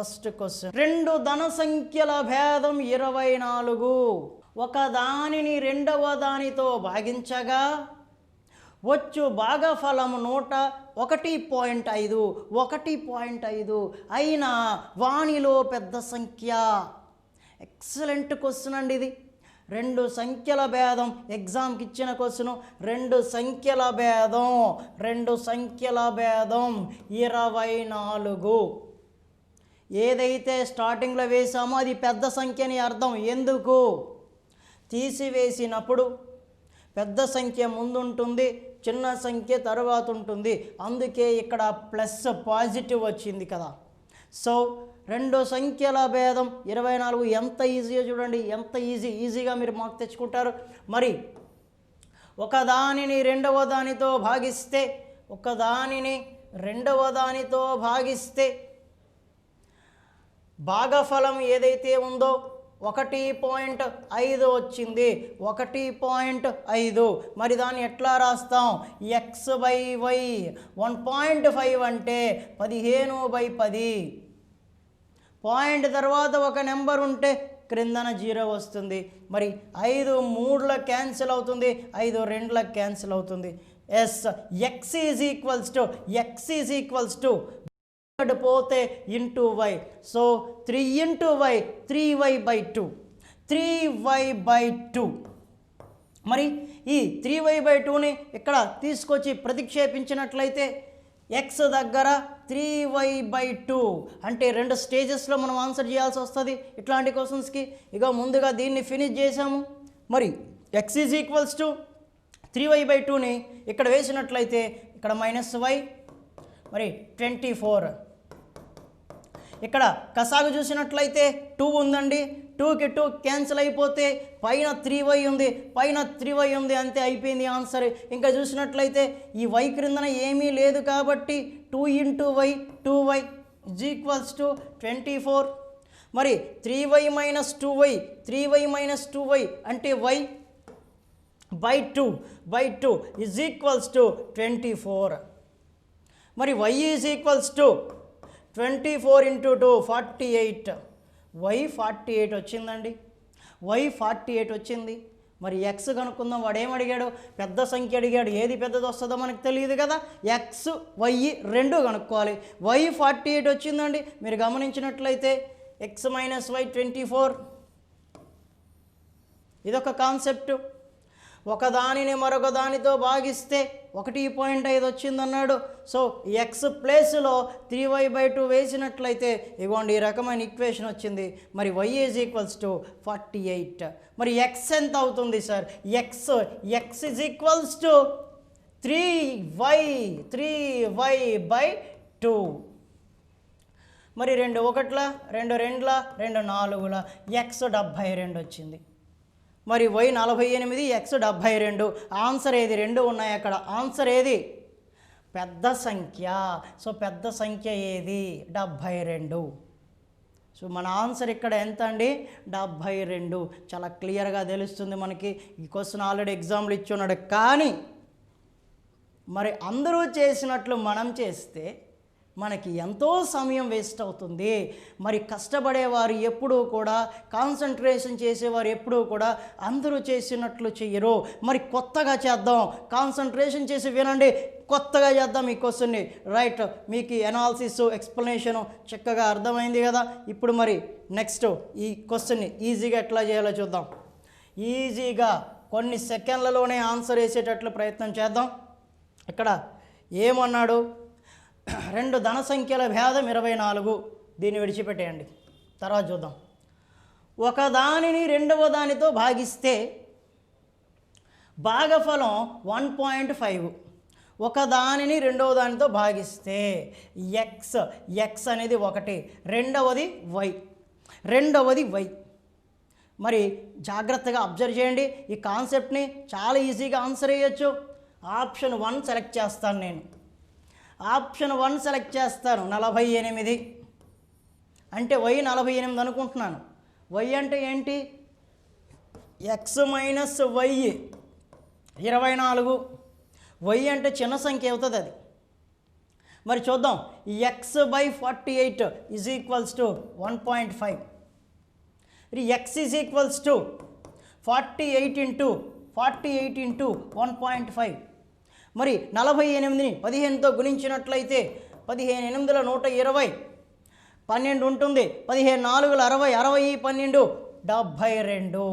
First question, రెండు ధన సంఖ్యల భేదం 24. ఒక దానిని రెండవ దానితో భాగించగా వచ్చు భాగఫలం 101.5 1.5 అయినా వానిలో పెద్ద సంఖ్య. ఎక్సలెంట్ క్వశ్చన్ అండి ఇది. రెండు సంఖ్యల భేదం, ఎగ్జామ్కి ఇచ్చిన క్వశ్చను. రెండు సంఖ్యల భేదం 24. ఏదైతే స్టార్టింగ్లో వేసామో అది పెద్ద సంఖ్యని అర్థం. ఎందుకు? తీసివేసినప్పుడు పెద్ద సంఖ్య ముందుంటుంది, చిన్న సంఖ్య తర్వాత ఉంటుంది. అందుకే ఇక్కడ ప్లస్ పాజిటివ్ వచ్చింది కదా. సో రెండు సంఖ్యల భేదం 24 ఎంత ఈజీగా చూడండి, ఎంత ఈజీగా మీరు మార్క్ తెచ్చుకుంటారు. మరి ఒకదానిని రెండవ దానితో భాగిస్తే భాగఫలం ఏదైతే ఉందో 1.5 వచ్చింది. 1.5 మరి దాన్ని ఎట్లా రాస్తాం? x/y. 1.5 అంటే 15/10. పాయింట్ తర్వాత ఒక నెంబర్ ఉంటే క్రిందన 0 వస్తుంది. మరి 5 3ల క్యాన్సిల్ అవుతుంది, 5 2ల క్యాన్సిల్ అవుతుంది. ఎస్ x పోతే into y. So 3 into y 3y/2. 3y/2. మరి ఈ 3y/2ని ఇక్కడ తీసుకొచ్చి ప్రతిక్షేపించినట్లయితే x దగ్గర 3y/2 అంటే రెండు స్టేజెస్లో మనం ఆన్సర్ చేయాల్సి వస్తుంది ఇట్లాంటి క్వశ్చన్స్కి. ఇక ముందుగా దీన్ని ఫినిష్ చేసాము. మరి x 3y/2ని ఇక్కడ వేసినట్లయితే ఇక్కడ -y మరి 24. ఇక్కడ కసాగు చూసినట్లయితే 2 ఉందండి, 2కి 2 క్యాన్సిల్ అయిపోతే పైన 3y ఉంది, అంతే అయిపోయింది ఆన్సర్. ఇంకా చూసినట్లయితే ఈ y క్రిందన ఏమీ లేదు కాబట్టి 2 ఇంటూ y 2y = 24. మరి 3y - 2y అంటే y/2 = 24. మరి y = 24 × 2 48. y 48 వచ్చిందండి, y 48 వచ్చింది. మరి x కనుక్కుందాం. వాడు ఏమడిగాడు? పెద్ద సంఖ్య అడిగాడు. ఏది పెద్దది వస్తుందో మనకు తెలియదు కదా. x y రెండు కనుక్కోవాలి. y 48 వచ్చిందండి. మీరు గమనించినట్లయితే x - y 24. ఇదొక కాన్సెప్ట్. ఒకదానిని మరొక దానితో భాగిస్తే 1.5 వచ్చిందన్నాడు. సో x ప్లేస్లో 3y/2 వేసినట్లయితే ఇగోండి ఈ రకమైన ఈక్వేషన్ వచ్చింది. మరి y = 48. మరి x ఎంత అవుతుంది సార్? x = 3y/2. మరి 2 1ల 2 2ల 2 4ల x 72 వచ్చింది. మరి y 48, x 72. ఆన్సర్ ఏది? 2 ఉన్నాయి అక్కడ. ఆన్సర్ ఏది? పెద్ద సంఖ్య. సో పెద్ద సంఖ్య ఏది? 72. సో మన ఆన్సర్ ఇక్కడ ఎంత అండి? 72. చాలా క్లియర్గా తెలుస్తుంది మనకి. ఈ క్వశ్చన్ ఆల్రెడీ ఎగ్జామ్లో ఇచ్చి ఉన్నాడు. కానీ మరి అందరూ చేసినట్లు మనం చేస్తే మనకి ఎంతో సమయం వేస్ట్ అవుతుంది. మరి కష్టపడేవారు ఎప్పుడూ కూడా, కాన్సన్ట్రేషన్ చేసేవారు ఎప్పుడూ కూడా అందరూ చేసినట్లు చెయ్యరు. మరి కొత్తగా చేద్దాం, కాన్సన్ట్రేషన్ చేసి వినండి, కొత్తగా చేద్దాం ఈ క్వశ్చన్ని. రైట్, మీకు ఎనాలిసిస్ ఎక్స్ప్లెనేషను చక్కగా అర్థమైంది కదా. ఇప్పుడు మరి నెక్స్ట్ ఈ క్వశ్చన్ని ఈజీగా ఎట్లా చేయాలో చూద్దాం. ఈజీగా కొన్ని సెకండ్లలోనే ఆన్సర్ వేసేటట్లు ప్రయత్నం చేద్దాం. ఇక్కడ ఏమన్నాడు? రెండు ధన సంఖ్యల భేదం 24. దీన్ని విడిచిపెట్టేయండి, తర్వాత చూద్దాం. ఒకదానిని రెండవ దానితో భాగిస్తే భాగఫలం 1.5. ఒకదానిని రెండవ దానితో భాగిస్తే x అనేది 1, రెండవది y. మరి జాగ్రత్తగా అబ్జర్వ్ చేయండి. ఈ కాన్సెప్ట్ని చాలా ఈజీగా ఆన్సర్ వేయచ్చు. ఆప్షన్ 1 సెలెక్ట్ చేస్తాను నేను. ఆప్షన్ 1 సెలెక్ట్ చేస్తాను. 48 అంటే y 48 అనుకుంటున్నాను. y అంటే ఏంటి? x - y 24. y అంటే చిన్న సంఖ్య అవుతుంది అది. మరి చూద్దాం, x/48 is equals to 1.5. x is equals to 48 into 1.5. మరి 48ని 15తో గుణించినట్లయితే 15 8 120, 12 ఉంటుంది, 15 4 60, 60 12 72.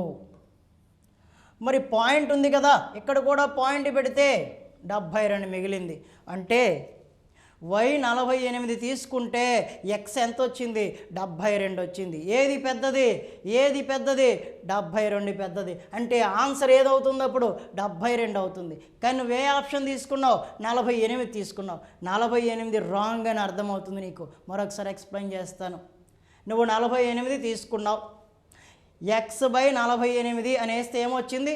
మరి పాయింట్ ఉంది కదా, ఇక్కడ కూడా పాయింట్ పెడితే 72 మిగిలింది. అంటే y 48 తీసుకుంటే x ఎంత వచ్చింది? 72 వచ్చింది. ఏది పెద్దది? 72 పెద్దది. అంటే ఆన్సర్ ఏదవుతుంది అప్పుడు? 72 అవుతుంది. కానీ నువ్వు ఏ ఆప్షన్ తీసుకున్నావు? 48 తీసుకున్నావు. 48 రాంగ్ అని అర్థమవుతుంది నీకు. మరొకసారి ఎక్స్ప్లెయిన్ చేస్తాను. నువ్వు 48 తీసుకున్నావు, x/48 అనేస్తే ఏమొచ్చింది?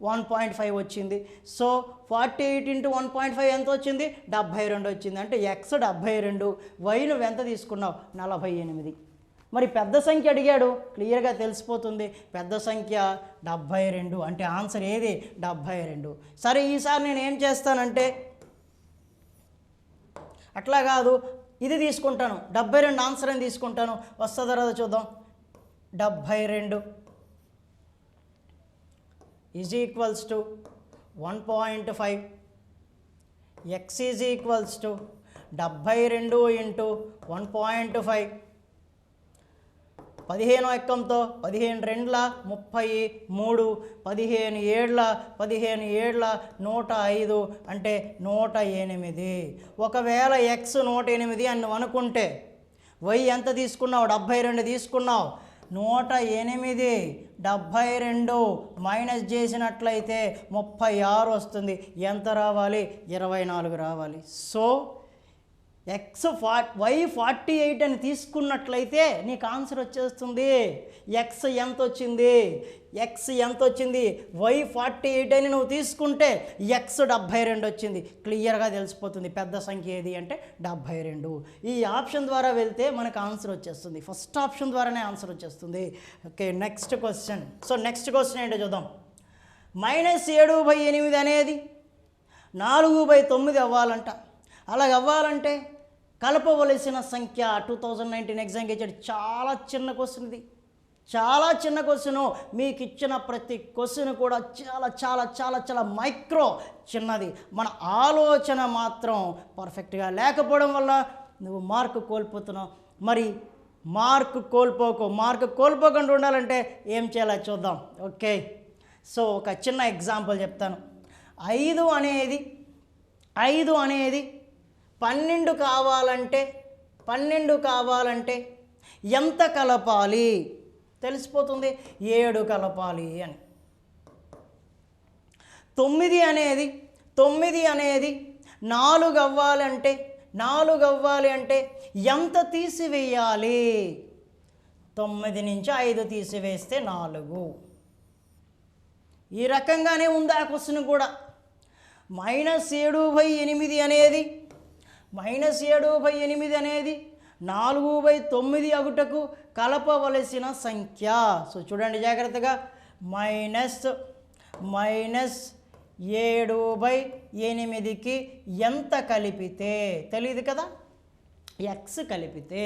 1.5 వచ్చింది. సో 48 ఇంటూ 1.5 ఎంత వచ్చింది? 72 వచ్చింది. అంటే x 72, y నువ్వు ఎంత తీసుకున్నావు? 48. మరి పెద్ద సంఖ్య అడిగాడు, క్లియర్గా తెలిసిపోతుంది. పెద్ద సంఖ్య 72, అంటే ఆన్సర్ ఏది? 72. సరే, ఈసారి నేను ఏం చేస్తానంటే అట్లా కాదు, ఇది తీసుకుంటాను, 72 ఆన్సర్ అని తీసుకుంటాను. వస్తుందో రాదో చూద్దాం. 72 is equals to 1.5. x is equals to 72 into 1.5. 15 ఎక్కంతో 15 2 33, 15 7 105, అంటే 108. ఒకవేళ x 108 అని నువ్వు అనుకుంటే y ఎంత తీసుకున్నావు? 72 తీసుకున్నావు. 108 72 మైనస్ చేసినట్లయితే 36 వస్తుంది. ఎంత రావాలి? 24 రావాలి. సో y 48 అని తీసుకున్నట్లయితే నీకు ఆన్సర్ వచ్చేస్తుంది. x ఎంత వచ్చింది? y 48 అని నువ్వు తీసుకుంటే x 72 వచ్చింది. క్లియర్గా తెలిసిపోతుంది పెద్ద సంఖ్య ఏది అంటే 72. ఈ ఆప్షన్ ద్వారా వెళ్తే మనకు ఆన్సర్ వచ్చేస్తుంది. ఫస్ట్ ఆప్షన్ ద్వారానే ఆన్సర్ వచ్చేస్తుంది. Okay, next question. So next question ఏంటో చూద్దాం. -7/8 అనేది 4/9 అవ్వాలంట. అలాగ అవ్వాలంటే కలపవలసిన సంఖ్య 2019 ఎగ్జామ్కి ఇచ్చాడు. చాలా చిన్న క్వశ్చన్ ఇది, చాలా చిన్న క్వశ్చను. మీకు ఇచ్చిన ప్రతి క్వశ్చన్ కూడా చాలా చాలా చాలా చాలా మైక్రో చిన్నది. మన ఆలోచన మాత్రం పర్ఫెక్ట్గా లేకపోవడం వల్ల నువ్వు మార్కు కోల్పోతున్నావు. మరి మార్కు కోల్పోకుండా ఉండాలంటే ఏం చేయాలో చూద్దాం. ఓకే, సో ఒక చిన్న ఎగ్జాంపుల్ చెప్తాను. 5 అనేది 12 కావాలంటే ఎంత కలపాలి? తెలిసిపోతుంది, 7 కలపాలి అని. 9 అనేది 4 అవ్వాలి అంటే ఎంత తీసివేయాలి? 9 నుంచి 5 తీసివేస్తే 4. ఈ రకంగానే ఉంది ఆ క్వశ్చన్ కూడా. -7/8 అనేది 4/9 అగుటకు కలపవలసిన సంఖ్య. సో చూడండి జాగ్రత్తగా, -7/8కి ఎంత కలిపితే తెలియదు కదా, x కలిపితే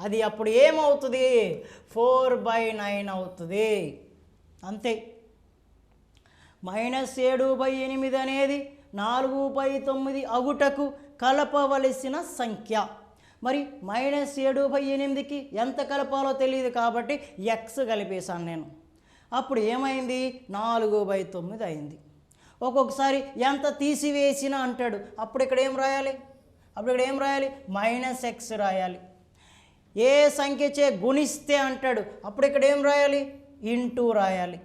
అది అప్పుడు ఏమవుతుంది? 4/9 అవుతుంది. అంతే. -7/8 అనేది 4/9 అగుటకు కలపవలసిన సంఖ్య. మరి -7/8కి ఎంత కలపాలో తెలియదు కాబట్టి x కలిపేశాను నేను. అప్పుడు ఏమైంది? 4/9 అయింది. ఒక్కొక్కసారి ఎంత తీసివేసిన అంటాడు. అప్పుడు ఇక్కడ ఏం రాయాలి? -x రాయాలి. ఏ సంఖ్యచే గుణిస్తే అంటాడు. అప్పుడు ఇక్కడ ఏం రాయాలి? ఇంటూ రాయాలి.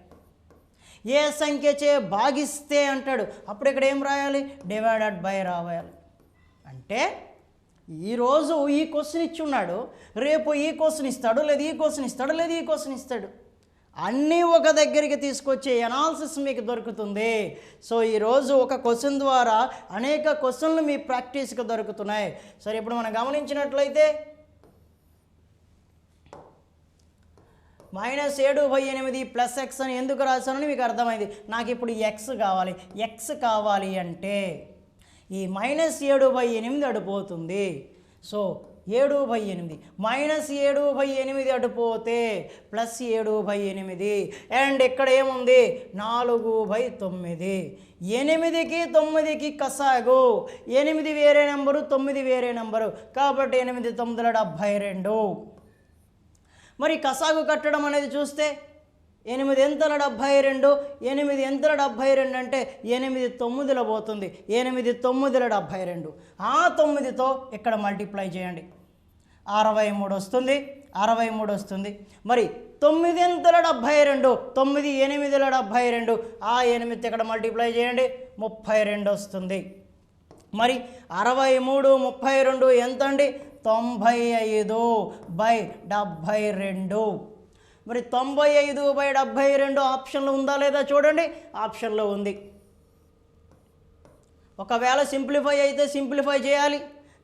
ఏ సంఖ్యచే భాగిస్తే అంటాడు. అప్పుడు ఇక్కడ ఏం రాయాలి? డివైడెడ్ బై రాయాలి. అంటే ఈరోజు ఈ క్వశ్చన్ ఇచ్చున్నాడు, రేపు ఈ క్వశ్చన్ ఇస్తాడు, లేదా ఈ క్వశ్చన్ ఇస్తాడు. అన్నీ ఒక దగ్గరికి తీసుకొచ్చే అనాలిసిస్ మీకు దొరుకుతుంది. సో ఈరోజు ఒక క్వశ్చన్ ద్వారా అనేక క్వశ్చన్లు మీ ప్రాక్టీస్కి దొరుకుతున్నాయి. సరే, ఇప్పుడు మనం గమనించినట్లయితే -7/8 ప్లస్ x అని ఎందుకు రాశానని మీకు అర్థమైంది. నాకు ఇప్పుడు x కావాలి అంటే ఈ -7/8 అడిపోతుంది. సో 7/8 -7/8 అడిపోతే +7/8 అండ్ ఇక్కడ ఏముంది 4/9. 8కి 9కి కసాగు. 8 వేరే నెంబరు, 9 వేరే నెంబరు, కాబట్టి 8 9 72. మరి కసాగు కట్టడం అనేది చూస్తే 8 ఎంతల 72, 8 ఎంతల 72 అంటే 8 9ల పోతుంది. 8 9ల 72. ఆ 9తో ఇక్కడ మల్టిప్లై చేయండి, 63 వస్తుంది. 63 వస్తుంది. మరి 9 ఎంతల 72, 9 8ల 72, ఆ 8 ఇక్కడ మల్టిప్లై చేయండి, 32 వస్తుంది. మరి 63 32 ఎంత అండి? 95/72. మరి 95/72 ఆప్షన్లో ఉందా లేదా చూడండి. ఆప్షన్లో ఉంది. ఒకవేళ సింప్లిఫై అయితే సింప్లిఫై చేయాలి.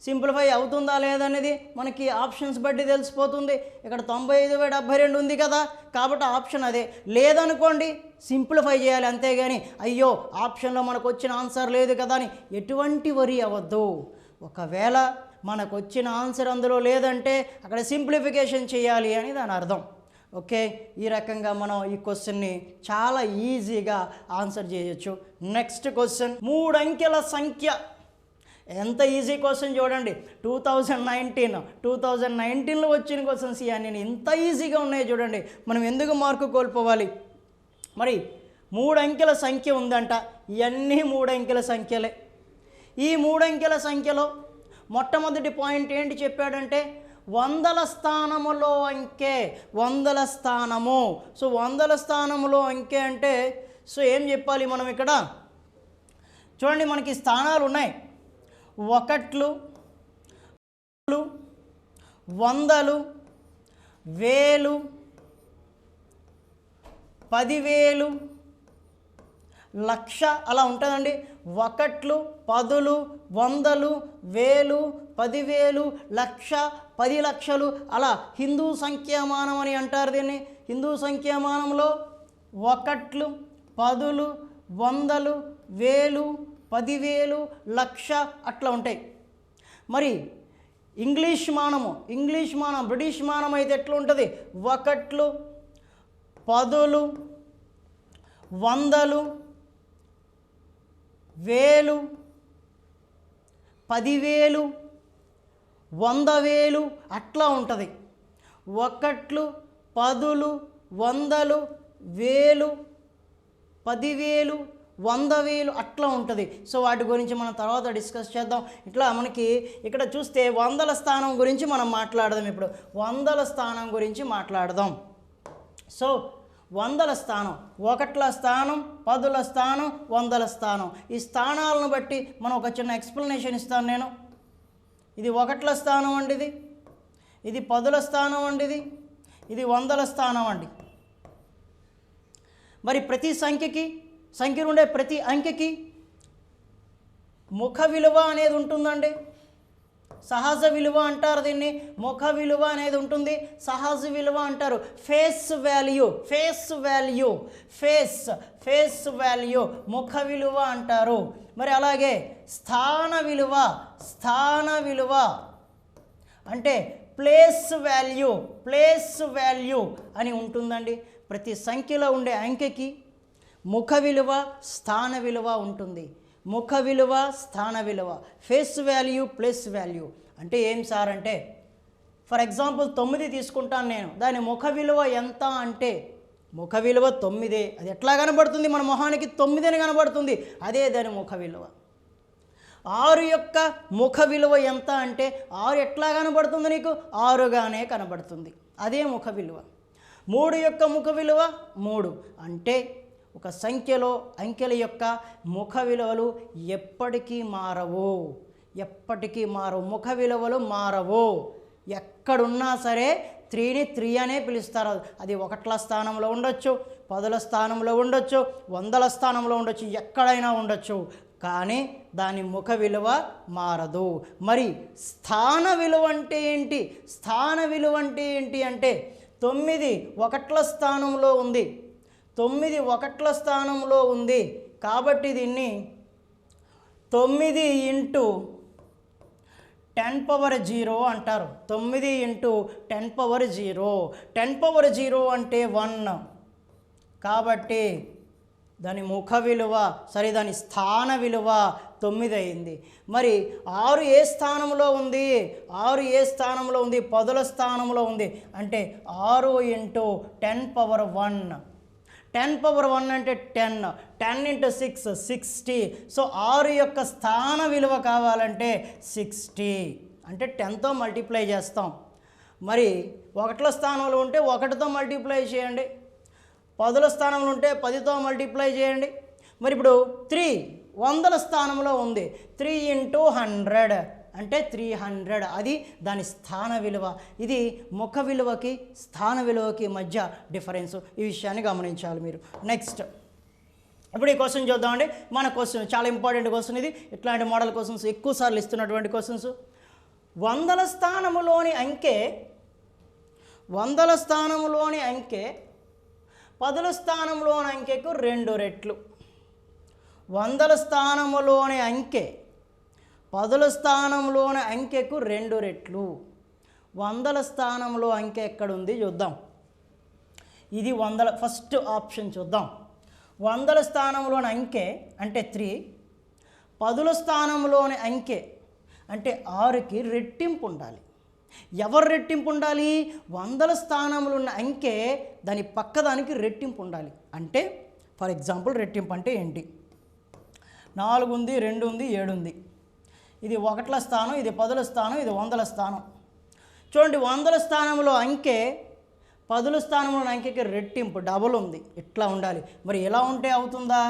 సింప్లిఫై అవుతుందా లేదనేది మనకి ఆప్షన్స్ బట్టి తెలిసిపోతుంది. ఇక్కడ 95/72 ఉంది కదా, కాబట్టి ఆప్షన్ అదే. లేదనుకోండి సింప్లిఫై చేయాలి, అంతేగాని అయ్యో ఆప్షన్లో మనకు వచ్చిన ఆన్సర్ లేదు కదా అని ఎటువంటి వరి అవ్వద్దు. ఒకవేళ మనకు వచ్చిన ఆన్సర్ అందులో లేదంటే అక్కడ సింప్లిఫికేషన్ చేయాలి అని దాని అర్థం. ఓకే, ఈ రకంగా మనం ఈ క్వశ్చన్ని చాలా ఈజీగా ఆన్సర్ చేయొచ్చు. నెక్స్ట్ క్వశ్చన్, 3 అంకెల సంఖ్య. ఎంత ఈజీ క్వశ్చన్ చూడండి. 2019లో వచ్చిన క్వశ్చన్స్ ఇవన్నీ ఇంత ఈజీగా ఉన్నాయి చూడండి. మనం ఎందుకు మార్కు కోల్పోవాలి? మరి 3 అంకెల సంఖ్య ఉందంట. ఇవన్నీ 3 అంకెల సంఖ్యలే. ఈ 3 అంకెల సంఖ్యలో మొట్టమొదటి పాయింట్ ఏంటి చెప్పాడంటే 100ల స్థానములో అంకె. 100ల స్థానము. సో 100ల స్థానములో అంకె అంటే సో ఏం చెప్పాలి మనం ఇక్కడ? చూడండి, మనకి స్థానాలు ఉన్నాయి. 1లు, 100లు, 1000, 10,000, 1,00,000 అలా ఉంటుందండి. 1లు, 10లు, 100లు, 1000, 10,000, 1,00,000, 10 లక్షలు అలా హిందూ సంఖ్యామానం అని అంటారు దీన్ని. హిందూ సంఖ్యామానంలో 1లు, 10లు, 100లు, 1000, 10,000, 1,00,000 అట్లా ఉంటాయి. మరి ఇంగ్లీష్ మానం, బ్రిటిష్ మానం అయితే ఎట్లా ఉంటుంది? 1లు, 10లు, 100లు, 1000, 10,000, 100,000 అట్లా ఉంటుంది. 1లు, 10లు, 100లు, 1000, 10,000, 100,000 అట్లా ఉంటుంది. సో వాటి గురించి మనం తర్వాత డిస్కస్ చేద్దాం. ఇట్లా మనకి ఇక్కడ చూస్తే 100ల స్థానం గురించి మనం మాట్లాడదాం. ఇప్పుడు 100ల స్థానం గురించి మాట్లాడదాం. సో 100ల స్థానం, 1ల స్థానం, 10ల స్థానం, 100ల స్థానం. ఈ స్థానాలను బట్టి మనం ఒక చిన్న ఎక్స్ప్లెనేషన్ ఇస్తాను నేను. ఇది 1ల స్థానం అండి, ఇది 10ల స్థానం అండి, ఇది 100ల స్థానం అండి. మరి ప్రతి సంఖ్యలో ఉండే ప్రతి అంకెకి ముఖ విలువ అనేది ఉంటుందండి. సహజ విలువ అంటారు దీన్ని. ముఖ విలువ అనేది ఉంటుంది, సహజ విలువ అంటారు. ఫేస్ వాల్యూ ముఖ విలువ అంటారు. మరి అలాగే స్థాన విలువ అంటే ప్లేస్ వాల్యూ అని ఉంటుందండి. ప్రతి సంఖ్యలో ఉండే అంకెకి ముఖ విలువ, స్థాన విలువ ఉంటుంది. ముఖ విలువ, స్థాన విలువ, ఫేస్ వాల్యూ, ప్లేస్ వాల్యూ అంటే ఏం సార్ అంటే, ఫర్ ఎగ్జాంపుల్ 9 తీసుకుంటాను నేను. దాని ముఖ విలువ ఎంత అంటే ముఖ విలువ 9. అది ఎట్లా కనబడుతుంది? మన మొహానికి 9 అని కనబడుతుంది. అదే దాని ముఖ విలువ. 6 యొక్క ముఖ విలువ ఎంత అంటే 6 ఎట్లా కనబడుతుంది నీకు? 6గానే కనబడుతుంది. అదే ముఖ విలువ. 3 యొక్క ముఖ విలువ 3 అంటే ఒక సంఖ్యలో అంకెల యొక్క ముఖ విలువలు ఎప్పటికీ మారవు. ముఖ విలువలు మారవు. ఎక్కడున్నా సరే 3ని 3 అనే పిలుస్తారు. అది 1ల స్థానంలో ఉండొచ్చు, 10ల స్థానంలో ఉండొచ్చు, 100ల స్థానంలో ఉండొచ్చు, ఎక్కడైనా ఉండొచ్చు. కానీ దాని ముఖ విలువ మారదు. మరి స్థాన విలువ అంటే ఏంటి? అంటే 9 1ల స్థానంలో ఉంది. 9 1ల స్థానంలో ఉంది కాబట్టి దీన్ని 9 ఇంటూ 10 పవర్ 0 అంటారు. 9 ఇంటూ 10 పవర్ 0. 10 పవర్ 0 అంటే 1. కాబట్టి దాని ముఖ విలువ దాని స్థాన విలువ 9 అయింది. మరి 6 ఏ స్థానంలో ఉంది? 6 ఏ స్థానంలో ఉంది? పదుల స్థానంలో ఉంది. అంటే 6 ఇంటూ 10 పవర్ 1. 10 పవర్ 1 అంటే 10. 10 ఇంటూ 6 60. సో 6 యొక్క స్థాన విలువ కావాలంటే 60. అంటే 10తో మల్టిప్లై చేస్తాం. మరి 1ల స్థానంలో ఉంటే 1తో మల్టిప్లై చేయండి. 10ల స్థానంలో ఉంటే 10తో మల్టిప్లై చేయండి. మరి ఇప్పుడు 3 100ల స్థానంలో ఉంది. 3 ఇంటూ 100 అంటే 300. అది దాని స్థాన విలువ. ఇది ముఖ విలువకి స్థాన విలువకి మధ్య డిఫరెన్స్. ఈ విషయాన్ని గమనించాలి మీరు. నెక్స్ట్ ఇప్పుడు ఈ క్వశ్చన్ చూద్దామండి. మన క్వశ్చన్ చాలా ఇంపార్టెంట్ క్వశ్చన్ ఇది. ఇట్లాంటి మోడల్ క్వశ్చన్స్ ఎక్కువసార్లు ఇస్తున్నటువంటి క్వశ్చన్స్. 100ల స్థానంలోని అంకె 10ల స్థానంలోని అంకెకు 2 రెట్లు. 100ల స్థానంలోని అంకె 10ల స్థానంలోని అంకెకు 2 రెట్లు. 100ల స్థానంలో అంకె ఎక్కడుంది చూద్దాం. ఇది 100ల ఫస్ట్ ఆప్షన్ చూద్దాం. 100ల స్థానంలోని అంకె అంటే 3. 10ల స్థానంలోని అంకె అంటే 6కి రెట్టింపు ఉండాలి. ఎవరు రెట్టింపు ఉండాలి? 100ల స్థానంలో ఉన్న అంకె దాని పక్కదానికి రెట్టింపు ఉండాలి. అంటే ఫర్ ఎగ్జాంపుల్ రెట్టింపు అంటే ఏంటి? 4 ఉంది, 2 ఉంది, 7 ఉంది. ఇది 1ల స్థానం, ఇది 10ల స్థానం, ఇది 100ల స్థానం. చూడండి, 100ల స్థానంలో అంకె 10ల స్థానంలో అంకెకి రెట్టింపు డబుల్ ఉంది. ఇట్లా ఉండాలి. మరి ఎలా ఉంటే అవుతుందా?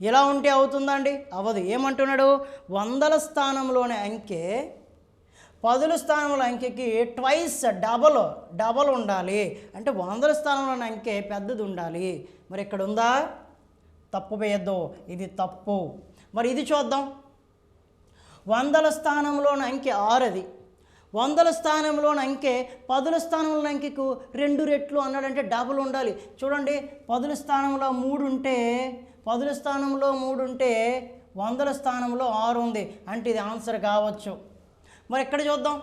ఎలా ఉంటే అవుతుందా అండి? అవ్వదు. ఏమంటున్నాడు? 100ల స్థానంలోని అంకె 10ల స్థానంలో అంకెకి ట్వైస్ డబల్ ఉండాలి. అంటే 100ల స్థానంలోని అంకె పెద్దది ఉండాలి. మరి ఇక్కడ ఉందా? తప్పు వేయద్దు, ఇది తప్పు. మరి ఇది చూద్దాం. 100ల స్థానంలోని అంకె 6. 100ల స్థానంలోని అంకె 10ల స్థానంలోని అంకెకు 2 రెట్లు అన్నాడంటే డబుల్ ఉండాలి. చూడండి, 10ల స్థానంలో 3 ఉంటే 10ల స్థానంలో 3 ఉంటే 100ల స్థానంలో 6 ఉంది. అంటే ఇది ఆన్సర్ కావచ్చు. మరి ఎక్కడ చూద్దాం.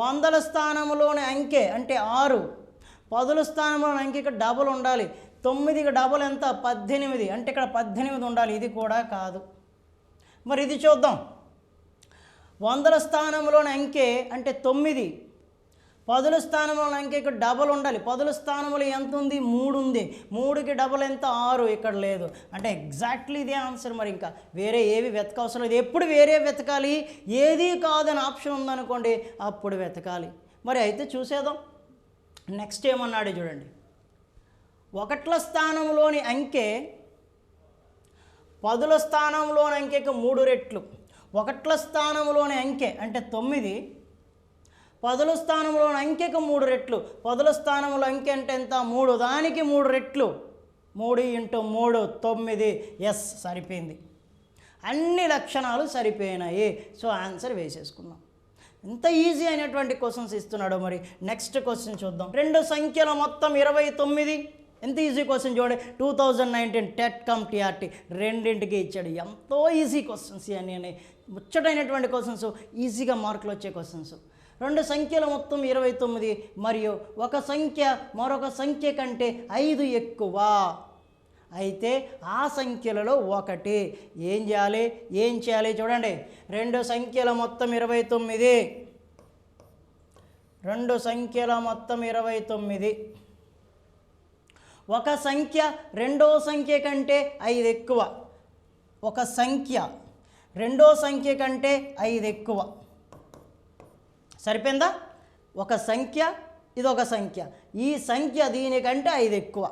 100ల స్థానంలోని అంకె అంటే 6. 10ల స్థానంలోని అంకెకి డబుల్ ఉండాలి. 9కి డబుల్ ఎంత? 18. అంటే ఇక్కడ 18 ఉండాలి. ఇది కూడా కాదు. మరి ఇది చూద్దాం. 100ల స్థానంలోని అంకె అంటే 9. 10ల స్థానంలోని అంకెకి డబుల్ ఉండాలి. 10ల స్థానంలో ఎంత ఉంది? 3 ఉంది. 3కి డబుల్ ఎంత? 6. ఇక్కడ లేదు. అంటే ఎగ్జాక్ట్లీ ఇదే ఆన్సర్. మరి ఇంకా వేరే ఏవి వెతకవసరం లేదు. ఎప్పుడు వేరే వెతకాలి? ఏది కాదని ఆప్షన్ ఉందనుకోండి, అప్పుడు వెతకాలి. మరి అయితే చూసేద్దాం. నెక్స్ట్ ఏమన్నాడు చూడండి. 1ల స్థానంలోని అంకె 10ల స్థానంలోని అంకెకు 3 రెట్లు. 1ల స్థానంలోని అంకె అంటే 9. 10ల స్థానంలోని అంకెకు 3 రెట్లు. 10ల స్థానంలో అంకె అంటే ఎంత? 3. దానికి 3 రెట్లు. 3 ఇంటూ 3 9. ఎస్, సరిపోయింది. అన్ని లక్షణాలు సరిపోయినాయి. సో ఆన్సర్ వేసేసుకున్నాం. ఎంత ఈజీ అయినటువంటి క్వశ్చన్స్ ఇస్తున్నాడో. మరి నెక్స్ట్ క్వశ్చన్ చూద్దాం. 2 సంఖ్యల మొత్తం 29. ఎంత ఈజీ క్వశ్చన్ చూడండి. 2019 టెట్ కమ్ టీఆర్టీ రెండింటికి ఇచ్చాడు. ఎంతో ఈజీ క్వశ్చన్స్ ఇవన్నీ. ముచ్చటైనటువంటి క్వశ్చన్స్, ఈజీగా మార్కులు వచ్చే క్వశ్చన్స్. 2 సంఖ్యల మొత్తం 29 మరియు ఒక సంఖ్య మరొక సంఖ్య కంటే 5 ఎక్కువ అయితే ఆ సంఖ్యలలో ఒకటి. ఏం చేయాలి చూడండి. 2 సంఖ్యల మొత్తం 29. 2 సంఖ్యల మొత్తం 29. ఒక సంఖ్య రెండో సంఖ్య కంటే 5 ఎక్కువ. ఒక సంఖ్య రెండో సంఖ్య కంటే 5 ఎక్కువ. సరిపోయిందా? ఒక సంఖ్య, ఇదొక సంఖ్య. ఈ సంఖ్య దీనికంటే 5 ఎక్కువ.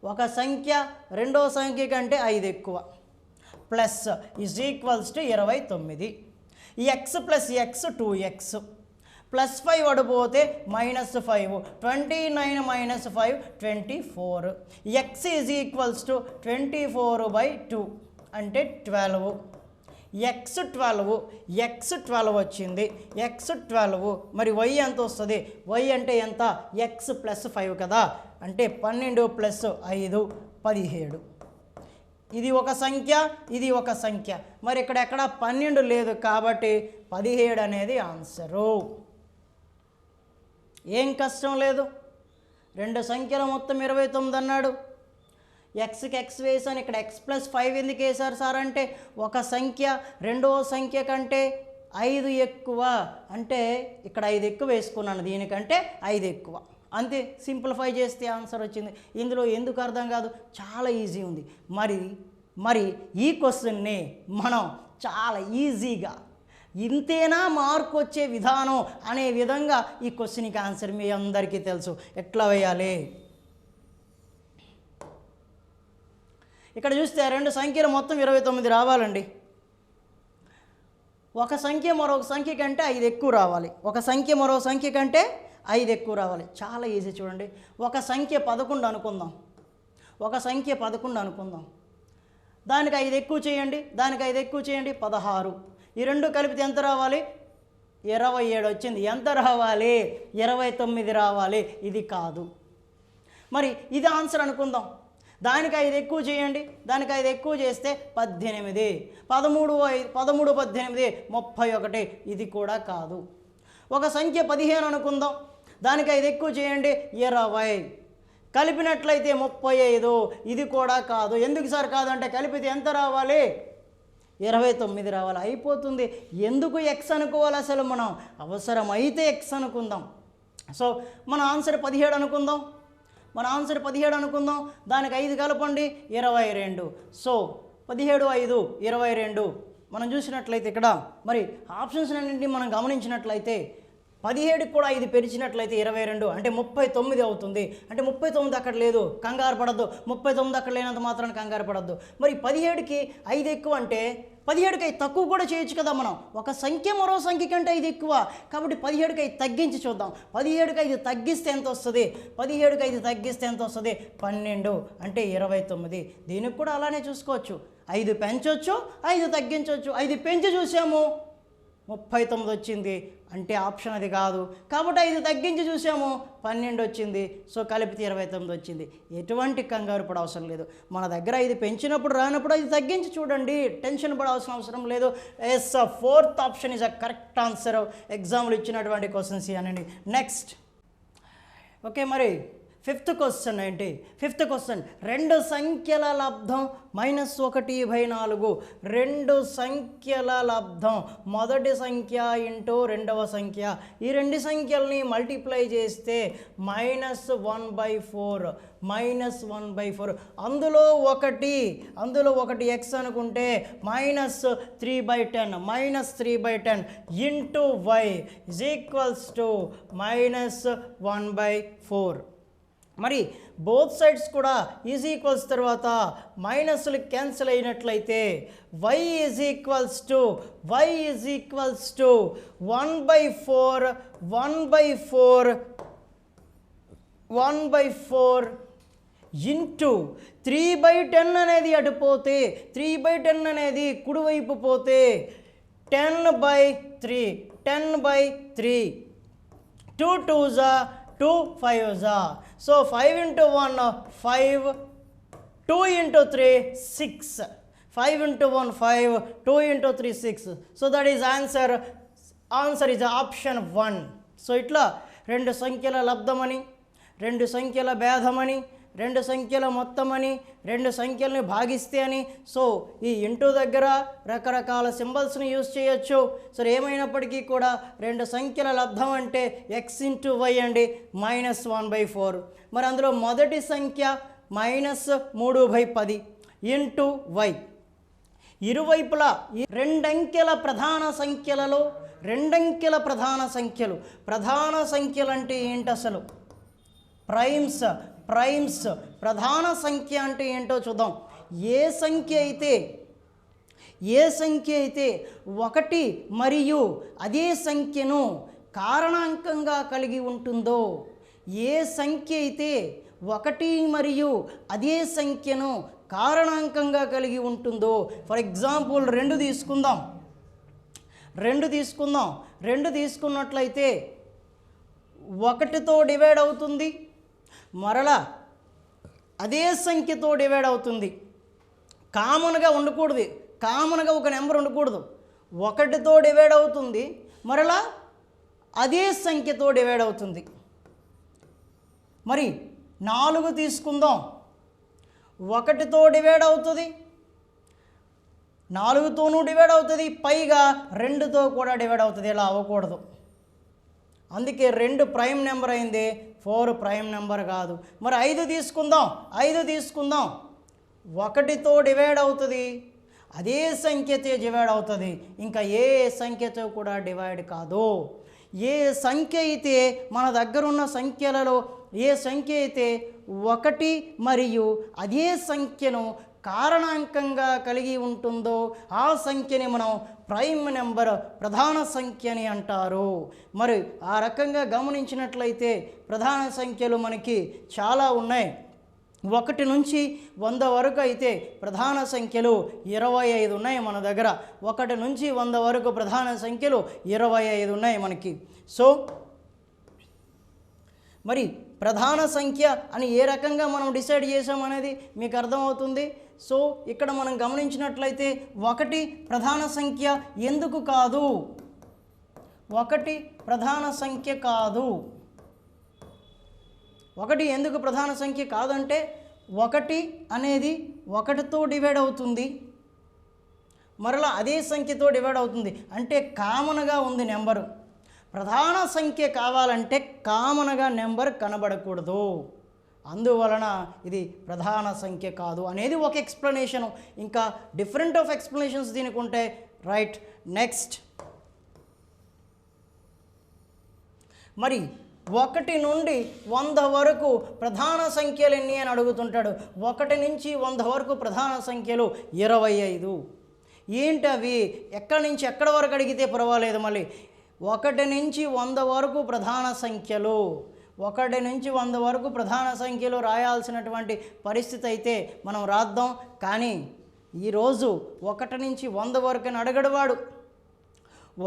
ఒక సంఖ్య రెండో సంఖ్య కంటే 5 ఎక్కువ. Plus is equals to 29. X plus X 2x. +5 అడిపోతే -5. 29 - 5 24. X is equals to 24/2 అంటే 12. x12 వచ్చింది. x12 మరి y ఎంత వస్తుంది? y అంటే ఎంత? x + 5 కదా. అంటే 12 + 5 17. ఇది ఒక సంఖ్య, ఇది ఒక సంఖ్య. మరి ఇక్కడ ఎక్కడ 12 లేదు కాబట్టి 17 అనేది ఆన్సరు. ఏం కష్టం లేదు. రెండు సంఖ్యల మొత్తం 29 అన్నాడు. ఎక్స్కి ఎక్స్ వేసాను, ఇక్కడ x+5 ఎందుకు వేశారు సార్ అంటే ఒక సంఖ్య రెండవ సంఖ్య కంటే 5 ఎక్కువ, అంటే ఇక్కడ 5 ఎక్కువ వేసుకున్నాను, దీనికంటే 5 ఎక్కువ, అంతే. సింప్లిఫై చేస్తే ఆన్సర్ వచ్చింది. ఇందులో ఎందుకు అర్థం కాదు, చాలా ఈజీ ఉంది. మరి ఈ క్వశ్చన్ని మనం చాలా ఈజీగా ఇంతేనా మార్క్ వచ్చే విధానం అనే విధంగా ఈ క్వశ్చన్కి ఆన్సర్ మీ అందరికీ తెలుసు. ఎట్లా వేయాలి, ఇక్కడ చూస్తే రెండు సంఖ్యలు మొత్తం 29 రావాలండి. ఒక సంఖ్య మరొక సంఖ్య కంటే 5 ఎక్కువ రావాలి, ఒక సంఖ్య మరో సంఖ్య కంటే 5 ఎక్కువ రావాలి. చాలా ఈజీ చూడండి. ఒక సంఖ్య 11 అనుకుందాం, ఒక సంఖ్య 11 అనుకుందాం, దానికి 5 ఎక్కువ చేయండి, దానికి 5 ఎక్కువ చేయండి, 16. ఈ రెండు కలిపితే ఎంత రావాలి, 27 వచ్చింది. ఎంత రావాలి, 29 రావాలి. ఇది కాదు. మరి ఇది ఆన్సర్ అనుకుందాం. దానికి 5 ఎక్కువ చేయండి, దానికి 5 ఎక్కువ చేస్తే 18, 13 18 31. ఇది కూడా కాదు. ఒక సంఖ్య 15 అనుకుందాం, దానికి 5 ఎక్కువ చేయండి, 20, కలిపినట్లయితే 35. ఇది కూడా కాదు. ఎందుకు సార్ కాదంటే కలిపితే ఎంత రావాలి, 29 రావాలి. అయిపోతుంది. ఎందుకు ఎక్స్ అనుకోవాలి అసలు మనం, అవసరమైతే ఎక్స్ అనుకుందాం. సో మన ఆన్సర్ 17 అనుకుందాం, మన ఆన్సర్ 17 అనుకుందాం. దానికి 5 కలపండి, 22. సో 17 5 22. మనం చూసినట్లయితే ఇక్కడ మరి ఆప్షన్స్ అన్నింటినీ మనం గమనించినట్లయితే 17కి కూడా 5 పెంచినట్లయితే 22 అంటే 39 అవుతుంది. అంటే 39 అక్కడ లేదు, కంగారు పడద్దు. 39 అక్కడ లేనంత మాత్రాన్ని కంగారు పడద్దు. మరి 17కి 5 ఎక్కువ అంటే 17కి 5 తక్కువ కూడా చేయొచ్చు కదా మనం. ఒక సంఖ్య మరో సంఖ్య కంటే 5 ఎక్కువ కాబట్టి 17కి 5 తగ్గించి చూద్దాం. 17కి 5 తగ్గిస్తే ఎంత వస్తుంది, 17కి 5 తగ్గిస్తే ఎంత వస్తుంది, 12 అంటే 29. దీనికి కూడా అలానే చూసుకోవచ్చు. 5 పెంచవచ్చు, 5 తగ్గించవచ్చు. 5 పెంచి చూసాము, 39 వచ్చింది. అంటే ఆప్షన్ అది కాదు. కాబట్టి 5 తగ్గించి చూసాము, 12 వచ్చింది. సో కలిపితే 29 వచ్చింది. ఎటువంటి కంగారు పడ అవసరం లేదు. మన దగ్గర 5 పెంచినప్పుడు రానప్పుడు 5 తగ్గించి చూడండి, టెన్షన్ పడాల్సిన అవసరం లేదు. Yes, 4th option is a correct answer. ఎగ్జామ్లు ఇచ్చినటువంటి క్వశ్చన్స్ అనండి. నెక్స్ట్ ఓకే, మరి 5th క్వశ్చన్ ఏంటి? 5th క్వశ్చన్, రెండు సంఖ్యల లబ్ధం -1/4. రెండు సంఖ్యల లబ్ధం, మొదటి సంఖ్య ఇంటూ రెండవ సంఖ్య. ఈ రెండు సంఖ్యల్ని మల్టిప్లై చేస్తే -1/4, -1/4. అందులో ఒకటి ఎక్స్ అనుకుంటే -3/10, -3/10 into y is equals to -1/4. మరి బోత్ సైడ్స్ కూడా ఈజ్ ఈక్వల్స్ తర్వాత మైనస్లు క్యాన్సిల్ అయినట్లయితే y is equals to 1/4 into 3/10 అనేది అటు పోతే, 3/10 అనేది కుడివైపు పోతే 10/3, 2 2s 2 5s. So 5 into 1 5, 2 into 3 6, 5 into 1 5, 2 into 3 6. So that is answer. Answer is option 1. So ఇట్లా రెండు సంఖ్యల లబ్ధమని, రెండు సంఖ్యల భేదమని, రెండు సంఖ్యల మొత్తమని, రెండు సంఖ్యల్ని భాగిస్తే అని. సో ఈ ఇంటూ దగ్గర రకరకాల సింబల్స్ని యూజ్ చేయొచ్చు. సో ఏమైనప్పటికీ కూడా రెండు సంఖ్యల లబ్ధం అంటే ఎక్స్ ఇంటూ వై అండి, -1/4. మరి అందులో మొదటి సంఖ్య -3/10 ఇంటూ వై. ఇరువైపులా రెండంకెల ప్రధాన సంఖ్యలలో, రెండంకెల ప్రధాన సంఖ్యలు. ప్రధాన సంఖ్యలు అంటే ఏంటి అసలు? ప్రైమ్స్. ప్రధాన సంఖ్య అంటే ఏంటో చూద్దాం. ఏ సంఖ్య అయితే 1 మరియు అదే సంఖ్యను కారణాంకంగా కలిగి ఉంటుందో, ఏ సంఖ్య అయితే 1 మరియు అదే సంఖ్యను కారణాంకంగా కలిగి ఉంటుందో. ఫర్ ఎగ్జాంపుల్ 2 తీసుకుందాం. 2 తీసుకున్నట్లయితే 1తో డివైడ్ అవుతుంది, మరలా అదే సంఖ్యతో డివైడ్ అవుతుంది. కామన్గా ఉండకూడదు, కామన్గా ఒక నెంబర్ ఉండకూడదు. 1తో డివైడ్ అవుతుంది, మరలా అదే సంఖ్యతో డివైడ్ అవుతుంది. మరి 4 తీసుకుందాం, 1తో డివైడ్ అవుతుంది, 4తోనూ డివైడ్ అవుతుంది, పైగా 2తో కూడా డివైడ్ అవుతుంది. ఇలా అవ్వకూడదు. అందుకే 2 ప్రైమ్ నెంబర్ అయింది, 4 ప్రైమ్ నెంబర్ కాదు. మరి 5 తీసుకుందాం, 1తో డివైడ్ అవుతుంది, అదే సంఖ్యతో డివైడ్ అవుతుంది, ఇంకా ఏ సంఖ్యతో కూడా డివైడ్ కాదు. ఏ సంఖ్య అయితే మన దగ్గర ఉన్న సంఖ్యలలో ఏ సంఖ్య అయితే 1 మరియు అదే సంఖ్యను కారణాంకంగా కలిగి ఉంటుందో ఆ సంఖ్యని మనం ప్రైమ్ నెంబర్, ప్రధాన సంఖ్యని అంటారు. మరి ఆ రకంగా గమనించినట్లయితే ప్రధాన సంఖ్యలు మనకి చాలా ఉన్నాయి. 1 నుంచి 100 వరకు అయితే ప్రధాన సంఖ్యలు 25 ఉన్నాయి మన దగ్గర. 1 నుంచి 100 వరకు ప్రధాన సంఖ్యలు 25 ఉన్నాయి మనకి. సో మరి ప్రధాన సంఖ్య అని ఏ రకంగా మనం డిసైడ్ చేసాం అనేది మీకు అర్థమవుతుంది. సో ఇక్కడ మనం గమనించినట్లయితే 1 ప్రధాన సంఖ్య ఎందుకు కాదు? 1 ప్రధాన సంఖ్య కాదు. 1 ఎందుకు ప్రధాన సంఖ్య కాదంటే 1 అనేది 1తో డివైడ్ అవుతుంది, మరలా అదే సంఖ్యతో డివైడ్ అవుతుంది. అంటే కామన్గా ఉంది నెంబరు. ప్రధాన సంఖ్య కావాలంటే కామన్గా నెంబర్ కనబడకూడదు, అందువలన ఇది ప్రధాన సంఖ్య కాదు అనేది ఒక ఎక్స్ప్లెనేషను. ఇంకా డిఫరెంట్ ఆఫ్ ఎక్స్ప్లెనేషన్స్ దీనికి ఉంటాయి. Right, next. మరి 1 నుండి 100 వరకు ప్రధాన సంఖ్యలు ఎన్ని అని అడుగుతుంటాడు. 1 నుంచి 100 వరకు ప్రధాన సంఖ్యలు 25. ఏంటవి? ఎక్కడి నుంచి ఎక్కడి వరకు అడిగితే పర్వాలేదు. మళ్ళీ 1 నుంచి 100 వరకు ప్రధాన సంఖ్యలు, 1 నుంచి 100 వరకు ప్రధాన సంఖ్యలు రాయాల్సినటువంటి పరిస్థితి అయితే మనం రాద్దాం. కానీ ఈరోజు 1 నుంచి 100 వరకు అని అడగడు వాడు.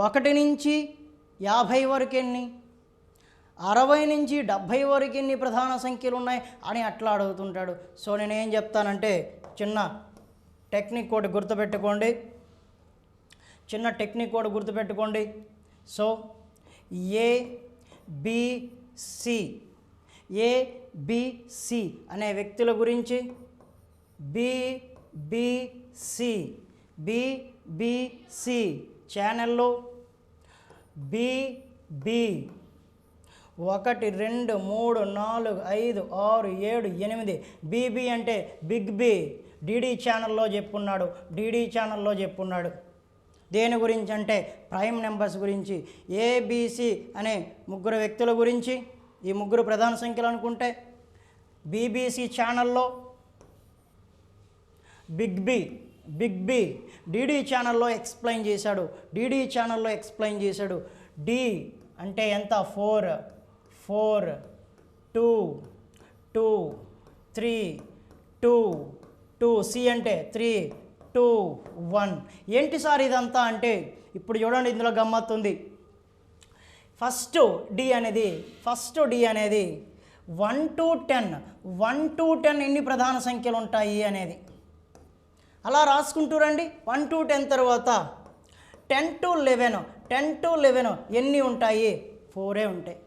1 నుంచి 50 వరకు ఎన్ని, 60 నుంచి 70 వరకు ఎన్ని ప్రధాన సంఖ్యలు ఉన్నాయి అని అట్లా అడుగుతుంటాడు. సో నేనేం చెప్తానంటే చిన్న టెక్నిక్ కోడ్ గుర్తుపెట్టుకోండి, సో ఏబిసి అనే వ్యక్తుల గురించి బీబీసి ఛానల్లో బీబీ 1 2 3 4 5 6 7 8 బీబీ అంటే బిగ్ బి డీడీ ఛానల్లో చెప్పున్నాడు. దేని గురించి అంటే ప్రైమ్ నెంబర్స్ గురించి. ఏబిసి అనే 3 వ్యక్తుల గురించి, ఈ 3 ప్రధాన సంఖ్యలు అనుకుంటే బీబీసీ ఛానల్లో బిగ్ బి డీడీ ఛానల్లో ఎక్స్ప్లెయిన్ చేశాడు. డి అంటే ఎంత? 4 2 2 3 2 2. సి అంటే 3 2 1. ఏంటి సార్ ఇదంతా అంటే ఇప్పుడు చూడండి, ఇందులో గమ్మత్తుంది. ఫస్ట్ డి అనేది 1 to 10 ఎన్ని ప్రధాన సంఖ్యలు ఉంటాయి అనేది అలా రాసుకుంటూ రండి. 1 to 10 తర్వాత 10 to 11 ఎన్ని ఉంటాయి? 4 ఉంటాయి.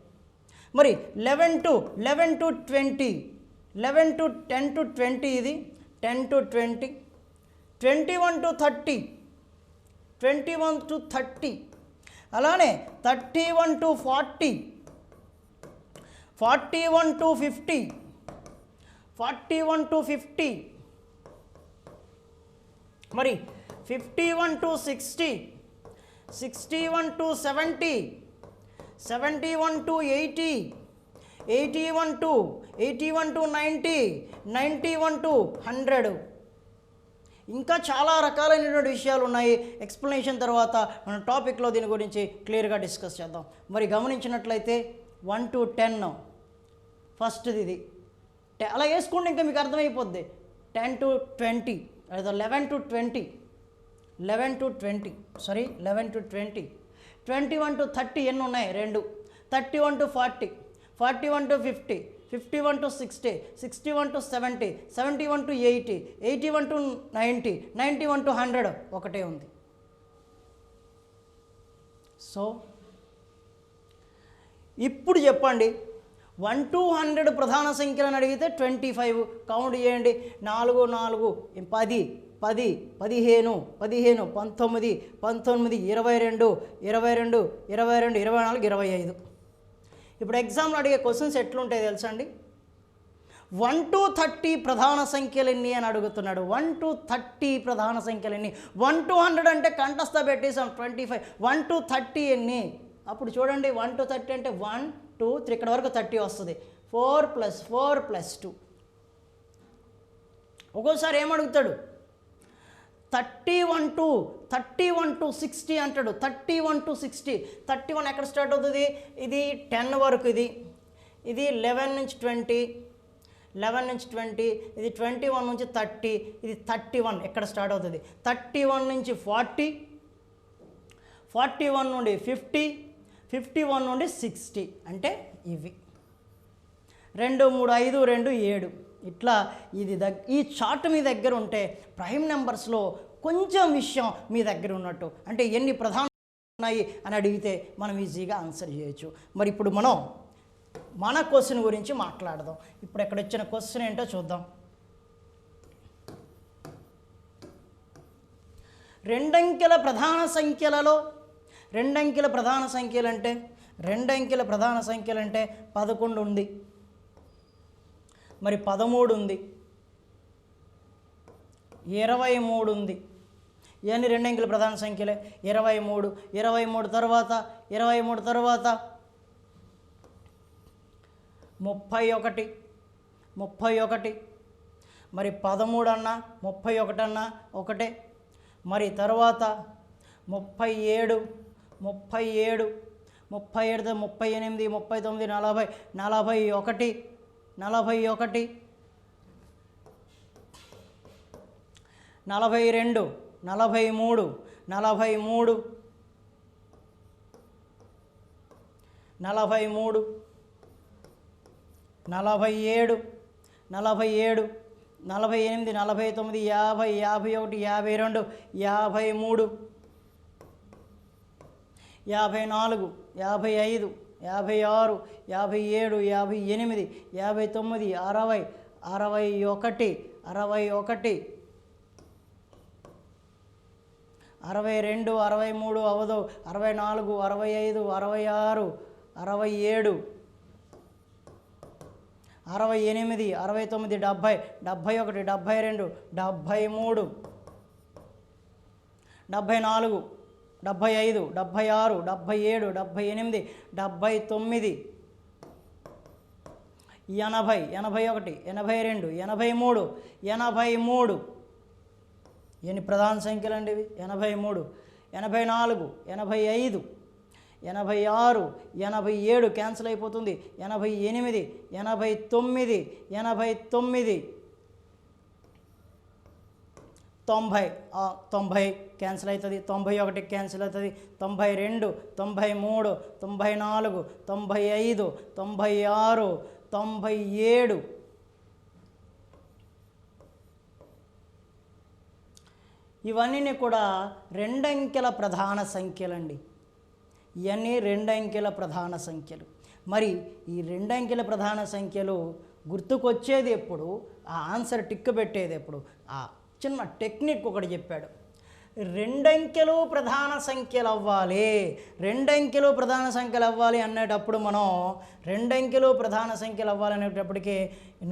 మరి 11 to 20 10 to 20 ఇది 10 to 20, 21 to 30 అలానే 31 to 40, 41 to 50, మరి 51 to 60, 61 to 70, 71 to 80, 81 to 90, 91 to 100. ఇంకా చాలా రకాలైనటువంటి విషయాలు ఉన్నాయి. ఎక్స్ప్లెనేషన్ తర్వాత మన టాపిక్లో దీని గురించి క్లియర్గా డిస్కస్ చేద్దాం. మరి గమనించినట్లయితే 1 to 10 ఫస్ట్ది ఇది. అలా వేసుకోండి, ఇంకా మీకు అర్థమైపోద్ది. 10 to 20, 11 to 20, 11 to 20, 21 to 30 ఎన్ని ఉన్నాయి? 2. 31 to 40, 41 to 50, 51 to 60, 61 to 70, 71 to 80, 81 to 90, 91 to 100 ఒకటే ఉంది. సో ఇప్పుడు చెప్పండి 1 to 100 ప్రధాన సంఖ్యలను అడిగితే 25 కౌంట్ చేయండి. 4 4 10 10 15 15 19 19 22 22 22 24 25. ఇప్పుడు ఎగ్జామ్లో అడిగే క్వశ్చన్స్ ఎట్లుంటాయి తెలుసా అండి? 1 to 30 ప్రధాన సంఖ్యలు ఎన్ని అని అడుగుతున్నాడు. 1 to 30 ప్రధాన సంఖ్యలు ఎన్ని? 1 to 100 అంటే కంఠస్థ పెట్టేసాం 25. 1 to 30 ఎన్ని? అప్పుడు చూడండి 1 to 30 అంటే 1 2 3 ఇక్కడ వరకు 30 వస్తుంది. 4 + 4 + 2. ఒక్కోసారి ఏమడుగుతాడు 31 to 60 అంటాడు. 31 to 60. 31 ఎక్కడ స్టార్ట్ అవుతుంది? ఇది 10 వరకు, ఇది 11 నుంచి 20, 11 నుంచి 20, ఇది 21 నుంచి 30, ఇది 31 ఎక్కడ స్టార్ట్ అవుతుంది? 31 నుంచి 40, 41 నుండి 50, 51 నుండి 60 అంటే ఇవి 2 3 5 2 7. ఇట్లా ఇది ఈ చార్ట్ మీ దగ్గర ఉంటే ప్రైమ్ నెంబర్స్లో కొంచెం విషయం మీ దగ్గర ఉన్నట్టు, అంటే ఎన్ని ప్రధాన ఉన్నాయి అని అడిగితే మనం ఈజీగా ఆన్సర్ చేయొచ్చు. మరి ఇప్పుడు మనం మన క్వశ్చన్ గురించి మాట్లాడదాం. ఇప్పుడు ఎక్కడ వచ్చిన క్వశ్చన్ ఏంటో చూద్దాం. రెండంకెల ప్రధాన సంఖ్యలలో రెండంకెల ప్రధాన సంఖ్యలు అంటే 11 ఉంది, మరి 13 ఉంది, 23 ఉంది. ఇవన్నీ రెండంకెల ప్రధాన సంఖ్యలే. 23 తర్వాత 31, మరి 13 అన్నా 31 అన్నా ఒకటే. మరి తర్వాత 37, 38, 38, 39, 40, 41, 42, 43, 47, 48, 49, 50, 51, 52, 53, 54, 55, 56, 57, 58, 59, 60, 61, 62, 63 అవదు, 64, 65, 66, 67, 68, 69, 70, 71, 72, 73, 74, 75, 76, 77, 78, 79, 80, 81, 82, 83, 83. ఎన్ని ప్రధాన సంఖ్యలు అండి ఇవి? 83, 84, 85, 86, 87 క్యాన్సిల్ అయిపోతుంది, 88, 89, 90, 90 క్యాన్సిల్ అవుతుంది, 91 క్యాన్సిల్ అవుతుంది, 92, 93, 94, 95, 96, 97. ఇవన్నీ కూడా రెండంకెల ప్రధాన సంఖ్యలండి. ఇవన్నీ రెండంకెల ప్రధాన సంఖ్యలు. మరి ఈ రెండంకెల ప్రధాన సంఖ్యలు గుర్తుకొచ్చేది ఎప్పుడు? ఆ ఆన్సర్ టిక్ పెట్టేది ఎప్పుడు? ఆ చిన్న టెక్నిక్ ఒకటి చెప్పాడు. రెండంకెలు ప్రధాన సంఖ్యలు అవ్వాలి, రెండంకెలు ప్రధాన సంఖ్యలు అవ్వాలి అనేటప్పుడు మనం రెండంకెలు ప్రధాన సంఖ్యలు అవ్వాలనేటప్పటికీ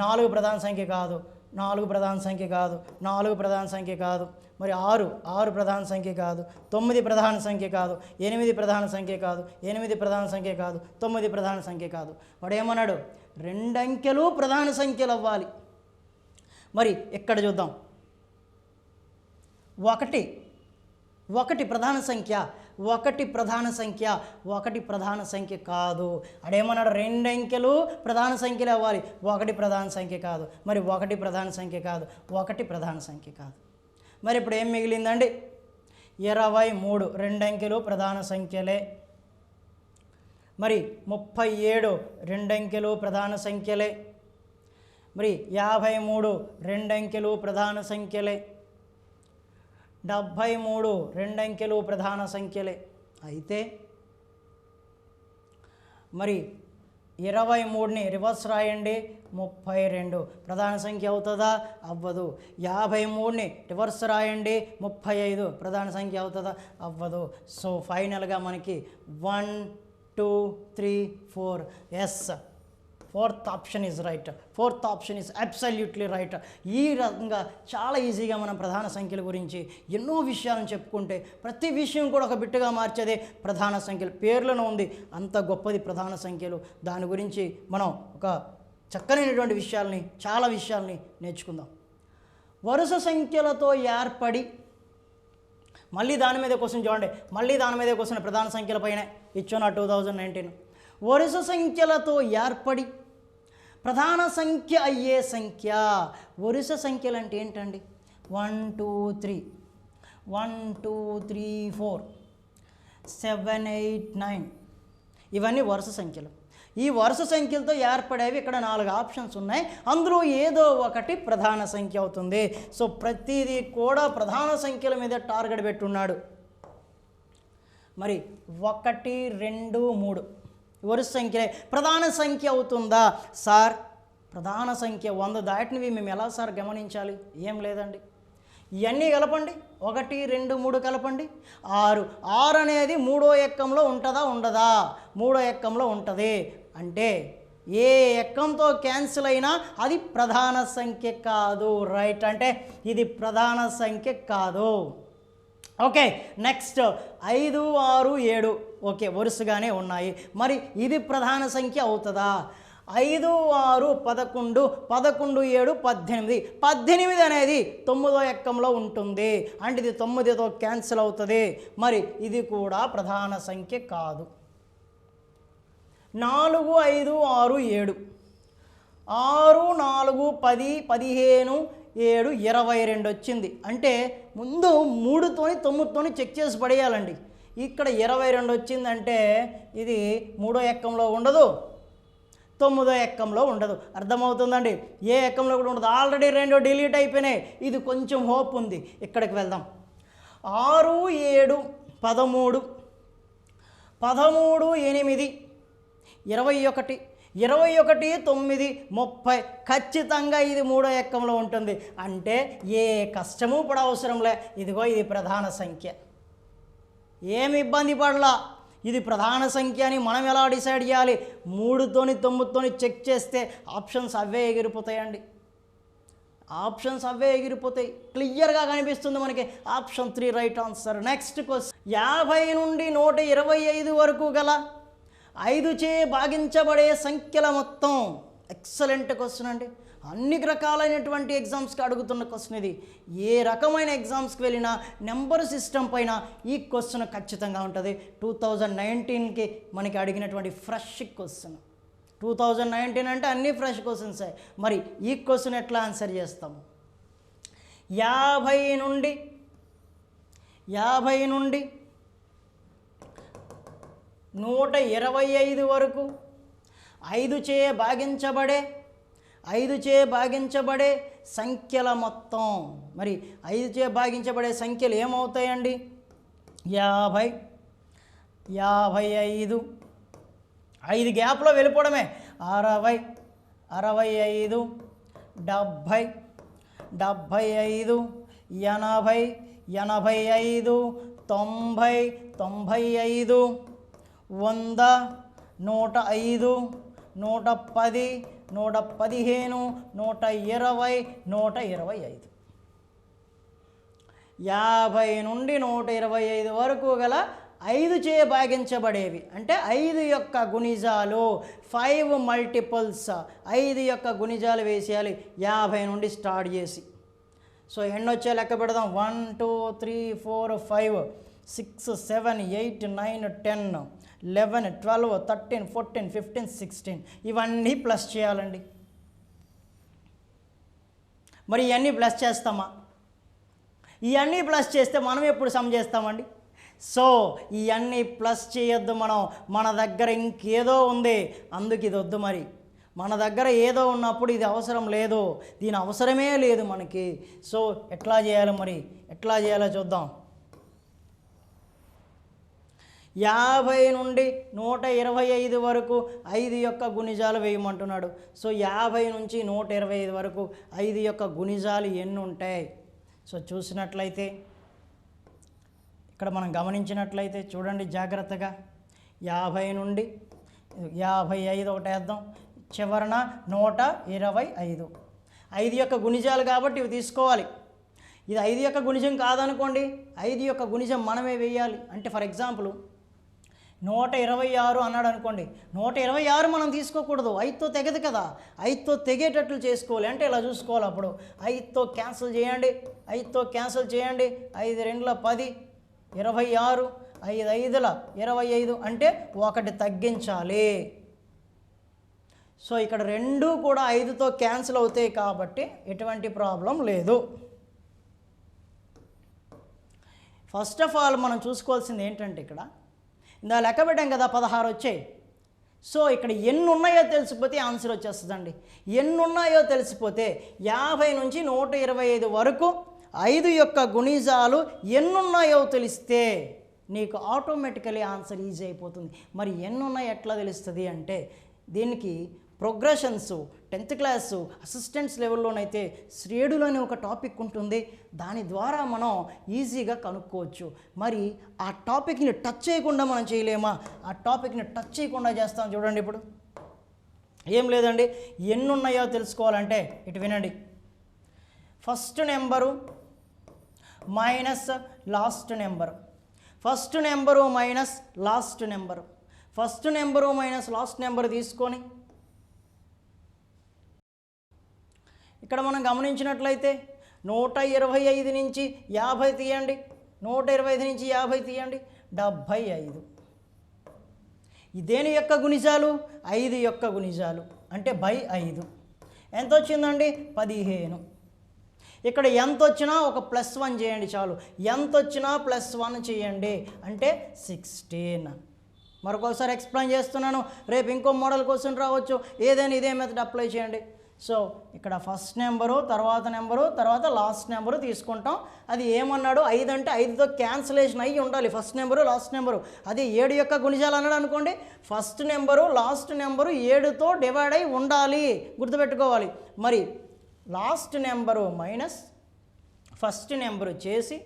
4 ప్రధాన సంఖ్య కాదు, 4 ప్రధాన సంఖ్య కాదు, 4 ప్రధాన సంఖ్య కాదు, మరి 6 ప్రధాన సంఖ్య కాదు, 9 ప్రధాన సంఖ్య కాదు, 8 ప్రధాన సంఖ్య కాదు, 8 ప్రధాన సంఖ్య కాదు, 9 ప్రధాన సంఖ్య కాదు. వాడు ఏమన్నాడు? రెండంకెలు ప్రధాన సంఖ్యలు అవ్వాలి. మరి ఎక్కడ చూద్దాం? 1 ప్రధాన సంఖ్య, 1 ప్రధాన సంఖ్య, 1 ప్రధాన సంఖ్య కాదు. అడేమన్నాడు? రెండంకెలు ప్రధాన సంఖ్యలు అవ్వాలి, 1 ప్రధాన సంఖ్య కాదు. మరి 1 ప్రధాన సంఖ్య కాదు, 1 ప్రధాన సంఖ్య కాదు. మరి ఇప్పుడు ఏం మిగిలిందండి? 23 రెండంకెలు ప్రధాన సంఖ్యలే. మరి 37 రెండంకెలు ప్రధాన సంఖ్యలే. మరి 53 రెండంకెలు ప్రధాన సంఖ్యలే. 73 రెండంకెలు ప్రధాన సంఖ్యలే. అయితే మరి 23ని రివర్స్ రాయండి, 32 ప్రధాన సంఖ్య అవుతుందా? అవ్వదు. 53ని రివర్స్ రాయండి, 35 ప్రధాన సంఖ్య అవుతుందా? అవ్వదు. సో ఫైనల్గా మనకి 1 2 3 4 yes, fourth option is right. Fourth option is absolutely right. ఈ రకంగా చాలా ఈజీగా మనం ప్రధాన సంఖ్యల గురించి ఎన్నో విషయాలను చెప్పుకుంటే ప్రతి విషయం కూడా ఒక బిట్టుగా మార్చేదే ప్రధాన సంఖ్యలు. పేర్లను ఉంది, అంత గొప్పది ప్రధాన సంఖ్యలు. దాని గురించి మనం ఒక చక్కనైనటువంటి విషయాల్ని, చాలా విషయాల్ని నేర్చుకుందాం. వరుస సంఖ్యలతో ఏర్పడి, మళ్ళీ దాని మీద క్వశ్చన్ చూడండి, మళ్ళీ దాని మీదే క్వశ్చన్ ప్రధాన సంఖ్యల పైన ఇచ్చున్న 2019. వరుస సంఖ్యలతో ఏర్పడి ప్రధాన సంఖ్య అయ్యే సంఖ్య. వరుస సంఖ్యలు అంటే ఏంటండి? 1 2 3 1 2 3 4 7 8 9 ఇవన్నీ వరుస సంఖ్యలు. ఈ వరుస సంఖ్యలతో ఏర్పడేవి ఇక్కడ 4 ఆప్షన్స్ ఉన్నాయి. అందులో ఏదో ఒకటి ప్రధాన సంఖ్య అవుతుంది. సో ప్రతిదీ కూడా ప్రధాన సంఖ్యల మీద టార్గెట్ పెట్టున్నాడు. మరి 1 2 3 వరుస సంఖ్యలే ప్రధాన సంఖ్య అవుతుందా? సార్ ప్రధాన సంఖ్య 100 దాటినవి మేము ఎలా సార్ గమనించాలి? ఏం లేదండి, ఇవన్నీ కలపండి, 1 2 3 కలపండి, 6. 6 అనేది 3వ ఎక్కంలో ఉంటుందా? ఉండదా? 3వ ఎక్కంలో ఉంటుంది. అంటే ఏ ఎక్కంతో క్యాన్సిల్ అయినా అది ప్రధాన సంఖ్య కాదు. రైట్, అంటే ఇది ప్రధాన సంఖ్య కాదు. ఓకే, నెక్స్ట్ 5 6 7 ఓకే వరుసగానే ఉన్నాయి. మరి ఇది ప్రధాన సంఖ్య అవుతుందా? 5 6 11 11 7 18 18 అనేది 9వ ఎక్కంలో ఉంటుంది. అంటే ఇది 9తో క్యాన్సిల్ అవుతుంది. మరి ఇది కూడా ప్రధాన సంఖ్య కాదు. 4 5 6 7 6 4 10 15 7 22 వచ్చింది. అంటే ముందు 3తోని 9తోని చెక్ చేసి పడేయాలండి. ఇక్కడ 22 వచ్చిందంటే ఇది 3వ ఎక్కంలో ఉండదు, 9వ ఎక్కంలో ఉండదు. అర్థమవుతుందండి? ఏ ఎక్కంలో కూడా ఉండదు. ఆల్రెడీ 2 డిలీట్ అయిపోయినాయి. ఇది కొంచెం హోప్ ఉంది. ఇక్కడికి వెళ్దాం. 6 7 13 13 8 21 21 9 30 ఖచ్చితంగా ఇది 3వ ఎక్కంలో ఉంటుంది. అంటే ఏ కష్టము పడవసరం లే. ఇదిగో ఇది ప్రధాన సంఖ్య, ఏమి ఇబ్బంది పడలా. ఇది ప్రధాన సంఖ్య అని మనం ఎలా డిసైడ్ చేయాలి? 3తోని 9తోని చెక్ చేస్తే ఆప్షన్స్ అవే ఎగిరిపోతాయండి. ఆప్షన్స్ అవే ఎగిరిపోతాయి. క్లియర్గా కనిపిస్తుంది మనకి. Option 3 right answer. Next question, 50 నుండి 125 వరకు గల 5 చే భాగించబడే సంఖ్యల మొత్తం. ఎక్సలెంట్ క్వశ్చన్ అండి. అన్ని రకాలైనటువంటి ఎగ్జామ్స్కి అడుగుతున్న క్వశ్చన్ ఇది. ఏ రకమైన ఎగ్జామ్స్కి వెళ్ళినా నెంబర్ సిస్టమ్ పైన ఈ క్వశ్చన్ ఖచ్చితంగా ఉంటుంది. 2019కి మనకి అడిగినటువంటి ఫ్రెష్ క్వశ్చన్. 2019 అంటే అన్ని ఫ్రెష్ క్వశ్చన్సే. మరి ఈ క్వశ్చన్ ఎట్లా ఆన్సర్ చేస్తాము? 50 నుండి 125 వరకు 5 చే భాగించబడే సంఖ్యల మొత్తం. మరి 5 చే భాగించబడే సంఖ్యలు ఏమవుతాయండి? 50 55 5 గ్యాప్లో వెళ్ళిపోవడమే. 60 65 70 75 80 85 90 95 100 105 110 115 120 125. 50 నుండి 125 వరకు గల 5 చే భాగించబడేవి అంటే 5 యొక్క గుణిజాలు, 5 మల్టిపుల్స్, 5 యొక్క గుణిజాలు వేసేయాలి 50 నుండి స్టార్ట్ చేసి. సో ఎన్ని వచ్చే లెక్క పెడదాం. 1 2 3 4 5 6 7 8 9 10 11 12 13 14 15 16 ఇవన్నీ ప్లస్ చేయాలండి. మరి ఇవన్నీ ప్లస్ చేస్తామా? ఇవన్నీ ప్లస్ చేస్తే మనం ఎప్పుడు సమ్ చేస్తామండి? సో ఇవన్నీ ప్లస్ చేయొద్దు మనం, మన దగ్గర ఇంకేదో ఉంది, అందుకు ఇది వద్దు. మరి మన దగ్గర ఏదో ఉన్నప్పుడు ఇది అవసరం లేదు, దీని అవసరమే లేదు మనకి. సో ఎట్లా చేయాలి, మరి ఎట్లా చేయాలో చూద్దాం. 50 నుండి 125 వరకు 5 యొక్క గుణిజాలు వేయమంటున్నాడు. సో 50 నుంచి 125 వరకు 5 యొక్క గుణిజాలు ఎన్ని ఉంటాయి? సో చూసినట్లయితే ఇక్కడ మనం గమనించినట్లయితే చూడండి జాగ్రత్తగా. 50 నుండి 55 ఒకటి వేద్దాం, చివరన 125. 5 యొక్క గుణిజాలు కాబట్టి ఇవి తీసుకోవాలి. ఇది 5 యొక్క గుణిజం కాదనుకోండి, 5 యొక్క గుణిజం మనమే వేయాలి. అంటే ఫర్ ఎగ్జాంపుల్ 126 అన్నాడు అనుకోండి, 126 మనం తీసుకోకూడదు, 5తో తెగదు కదా, 5తో తెగేటట్లు చేసుకోవాలి. అంటే ఇలా చూసుకోవాలి. అప్పుడు 5తో క్యాన్సిల్ చేయండి, 5తో క్యాన్సిల్ చేయండి, 5 2ల 10, 26, 5 5ల 25, అంటే 1 తగ్గించాలి. సో ఇక్కడ రెండు కూడా 5తో క్యాన్సిల్ అవుతాయి కాబట్టి ఎటువంటి ప్రాబ్లం లేదు. ఫస్ట్ ఆఫ్ ఆల్ మనం చూసుకోవాల్సింది ఏంటంటే, ఇక్కడ ఇందా లెక్క పెట్టాం కదా, 16 వచ్చాయి. సో ఇక్కడ ఎన్ని ఉన్నాయో తెలిసిపోతే ఆన్సర్ వచ్చేస్తుందండి. ఎన్ని ఉన్నాయో తెలిసిపోతే 50 నుంచి 125 వరకు 5 యొక్క గుణిజాలు ఎన్నున్నాయో తెలిస్తే నీకు ఆటోమేటికలీ ఆన్సర్ ఈజీ అయిపోతుంది. మరి ఎన్నున్నాయి ఎట్లా తెలుస్తుంది అంటే, దీనికి ప్రోగ్రెషన్స్ 10th క్లాసు అసిస్టెంట్స్ లెవెల్లోనైతే శ్రేణులు అనే ఒక టాపిక్ ఉంటుంది, దాని ద్వారా మనం ఈజీగా కనుక్కోవచ్చు. మరి ఆ టాపిక్ని టచ్ చేయకుండా మనం చేయలేమా? ఆ టాపిక్ని టచ్ చేయకుండా చేస్తాం. చూడండి, ఇప్పుడు ఏం లేదండి, ఎన్ని ఉన్నాయో తెలుసుకోవాలంటే ఇటు వినండి. First number minus last number, first number minus last number, first number minus last number తీసుకొని ఇక్కడ మనం గమనించినట్లయితే 125 నుంచి 50 తీయండి, 125 నుంచి 50 తీయండి, 75. ఇదేని యొక్క గుణిజాలు? 5 యొక్క గుణిజాలు, అంటే బై 5. ఎంత వచ్చిందండి? 15. ఇక్కడ ఎంత వచ్చినా ఒక +1 చేయండి చాలు, ఎంత వచ్చినా +1 చేయండి, అంటే 16. మరొకసారి ఎక్స్ప్లెయిన్ చేస్తున్నాను, రేపు ఇంకో మోడల్ క్వశ్చన్ రావచ్చు, ఏదైనా ఇదే మెథడ్ అప్లై చేయండి. సో ఇక్కడ ఫస్ట్ నెంబరు, తర్వాత నెంబరు, తర్వాత లాస్ట్ నెంబరు తీసుకుంటాం. అది ఏమన్నాడు? 5 అంటే 5తో క్యాన్సిలేషన్ అయ్యి ఉండాలి, ఫస్ట్ నెంబరు లాస్ట్ నెంబరు. అది 7 యొక్క గుణిజాలు అన్నాడు అనుకోండి, ఫస్ట్ నెంబరు లాస్ట్ నెంబరు 7తో డివైడ్ అయి ఉండాలి, గుర్తుపెట్టుకోవాలి. మరి last number minus first number చేసి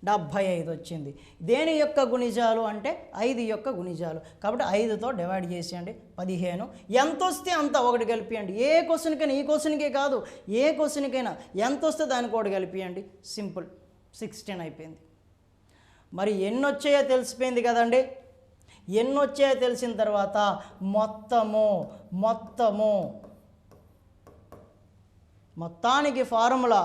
75 వచ్చింది. దేని యొక్క గుణిజాలు అంటే 5 యొక్క గుణిజాలు, కాబట్టి 5తో డివైడ్ చేసేయండి, 15. ఎంత వస్తే అంత ఒకటి కలిపియండి. ఏ క్వశ్చన్కైనా, ఈ క్వశ్చన్కే కాదు, ఏ క్వశ్చన్కైనా ఎంత వస్తే దానికి ఒకటి కలిపియండి, సింపుల్, 16 అయిపోయింది. మరి ఎన్ని వచ్చాయో తెలిసిపోయింది కదండి. ఎన్ని వచ్చాయో తెలిసిన తర్వాత మొత్తానికి ఫార్ములా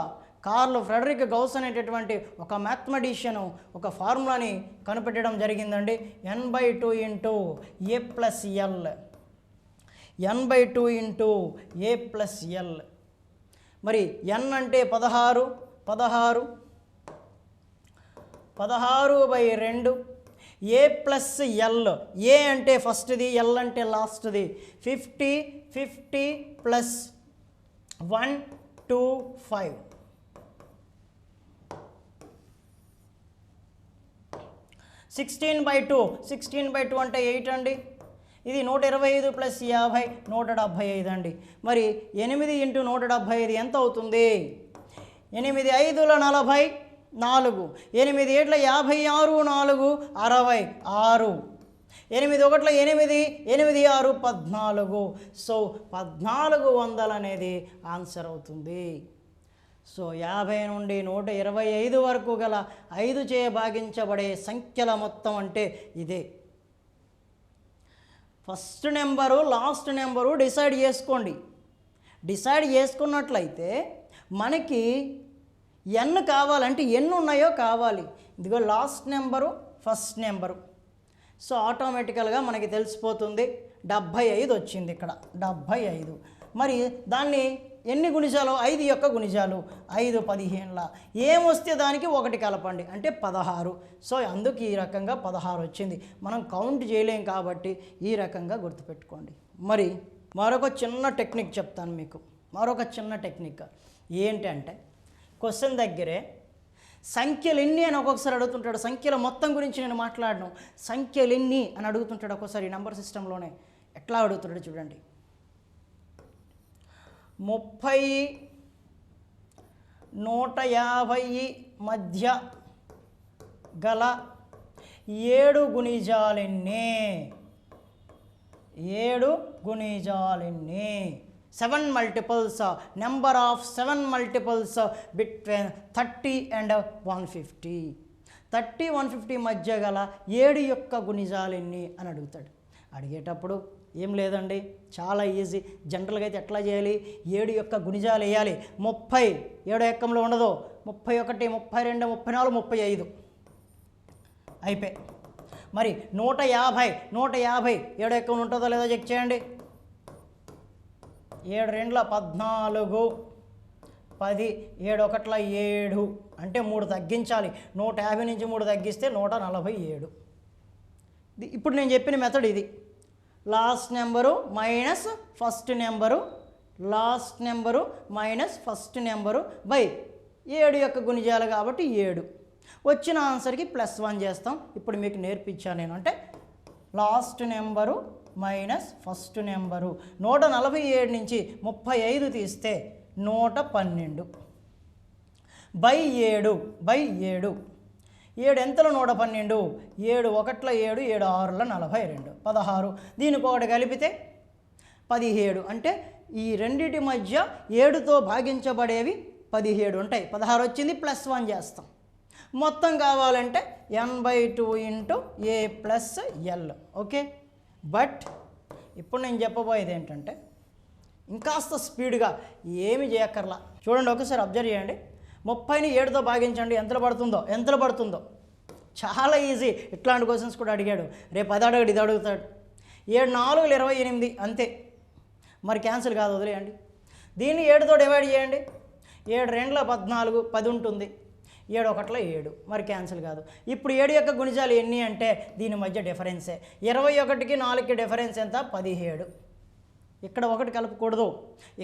కార్ల్ ఫ్రెడరిక్ గౌస్ అనేటటువంటి ఒక మ్యాథమెటిషియను ఒక ఫార్ములాని కనిపెట్టడం జరిగిందండి. n/2 into a plus L, n/2 into a plus L. మరి n అంటే 16, 16/2, a ప్లస్ ఎల్. a అంటే ఫస్ట్ది, ఎల్ అంటే లాస్ట్ది. 50, 50 ప్లస్ 125. 16/2, 16/2 అంటే 8 అండి. ఇది 125 ప్లస్ 50, 175 అండి. మరి 8 ఇంటూ 175 ఎంత అవుతుంది? 8 5ల 44, 8 7ల 56, 4 66, 8 1ల 8, 8 6 14. సో 1400 అనేది ఆన్సర్ అవుతుంది. సో 50 నుండి 125 వరకు గల 5 చే భాగించబడే సంఖ్యల మొత్తం అంటే ఇదే. First number last number decide చేసుకోండి. డిసైడ్ చేసుకున్నట్లయితే మనకి n కావాలంటే ఎన్ని ఉన్నాయో కావాలి. ఇదిగో last number, first number. So ఆటోమేటికల్గా మనకి తెలిసిపోతుంది, 75 వచ్చింది ఇక్కడ, 75. మరి దాన్ని ఎన్ని గుణిజాలు 5 యొక్క గుణిజాలు 5 15ల ఏమొస్తే దానికి 1 కలపండి అంటే 16. సో అందుకు ఈ రకంగా 16 వచ్చింది. మనం కౌంట్ చేయలేం కాబట్టి ఈ రకంగా గుర్తుపెట్టుకోండి. మరి మరొక చిన్న టెక్నిక్ చెప్తాను మీకు. మరొక చిన్న టెక్నిక్ ఏంటంటే క్వశ్చన్ దగ్గరే సంఖ్యలు ఎన్ని అని ఒక్కొక్కసారి అడుగుతుంటాడు. సంఖ్యల మొత్తం గురించి నేను మాట్లాడను, సంఖ్యలు ఎన్ని అని అడుగుతుంటాడు ఒక్కోసారి. నెంబర్ సిస్టంలోనే ఎట్లా అడుగుతున్నాడు చూడండి. 30 150 మధ్య గల 7 గుణిజాలెన్ని? 7 గుణిజాలెన్ని? 7 multiples, number of 7 multiples between 30 and 150. 30 150 మధ్య గల 7 యొక్క గుణిజాలు ఎన్ని అని అడుగుతాడు. అడిగేటప్పుడు ఏం లేదండి, చాలా ఈజీ. జనరల్గా అయితే ఎట్లా చేయాలి? 7 యొక్క గుణిజాలు వేయాలి. 30 7 ఎక్కంలో ఉండదు, 31 32 34 35 అయిపోయి. మరి 150 7 ఎక్కంలో ఉంటుందో లేదో చెక్ చేయండి. 7 2 14 10 7 1 7 అంటే 3 తగ్గించాలి. 150 నుంచి 3 తగ్గిస్తే 147. ఇప్పుడు నేను చెప్పిన మెథడ్ ఇది. Last number minus first number, last number minus first number by 7 యొక్క గుణిజాలు కాబట్టి 7. వచ్చిన ఆన్సర్కి +1 చేస్తాం. ఇప్పుడు మీకు నేర్పించాను నేను. అంటే last number minus first number. 147 నుంచి 35 తీస్తే 112 బై 7 7 ఎంతలో 112? 7 1 7 7 6 42 16. దీనికి ఒకటి కలిపితే 17. అంటే ఈ రెండిటి మధ్య 7తో భాగించబడేవి 17 ఉంటాయి. 16 వచ్చింది, +1 చేస్తాం. మొత్తం కావాలంటే n/2 × a + l. Okay. But ఇప్పుడు నేను చెప్పబోయేది ఏంటంటే ఇంకాస్త స్పీడ్గా ఏమి చేయక్కర్లా. చూడండి, ఒకసారి అబ్జర్వ్ చేయండి. 30ని 7తో భాగించండి, ఎంతలో పడుతుందో. చాలా ఈజీ. ఇట్లాంటి క్వశ్చన్స్ కూడా అడిగాడు. రేపు అది అడగడు, ఇది అడుగుతాడు. 7 4 28 అంతే. మరి క్యాన్సిల్ కాదు, వదిలేయండి. దీన్ని 7తో డివైడ్ చేయండి. 7 2 14 10 ఉంటుంది. 7 1 7 మరి క్యాన్సిల్ కాదు. ఇప్పుడు 7 యొక్క గుణిజాలు ఎన్ని అంటే దీని మధ్య డిఫరెన్సే. 21కి 4కి డిఫరెన్స్ ఎంత? 17. ఇక్కడ 1 కలపకూడదు,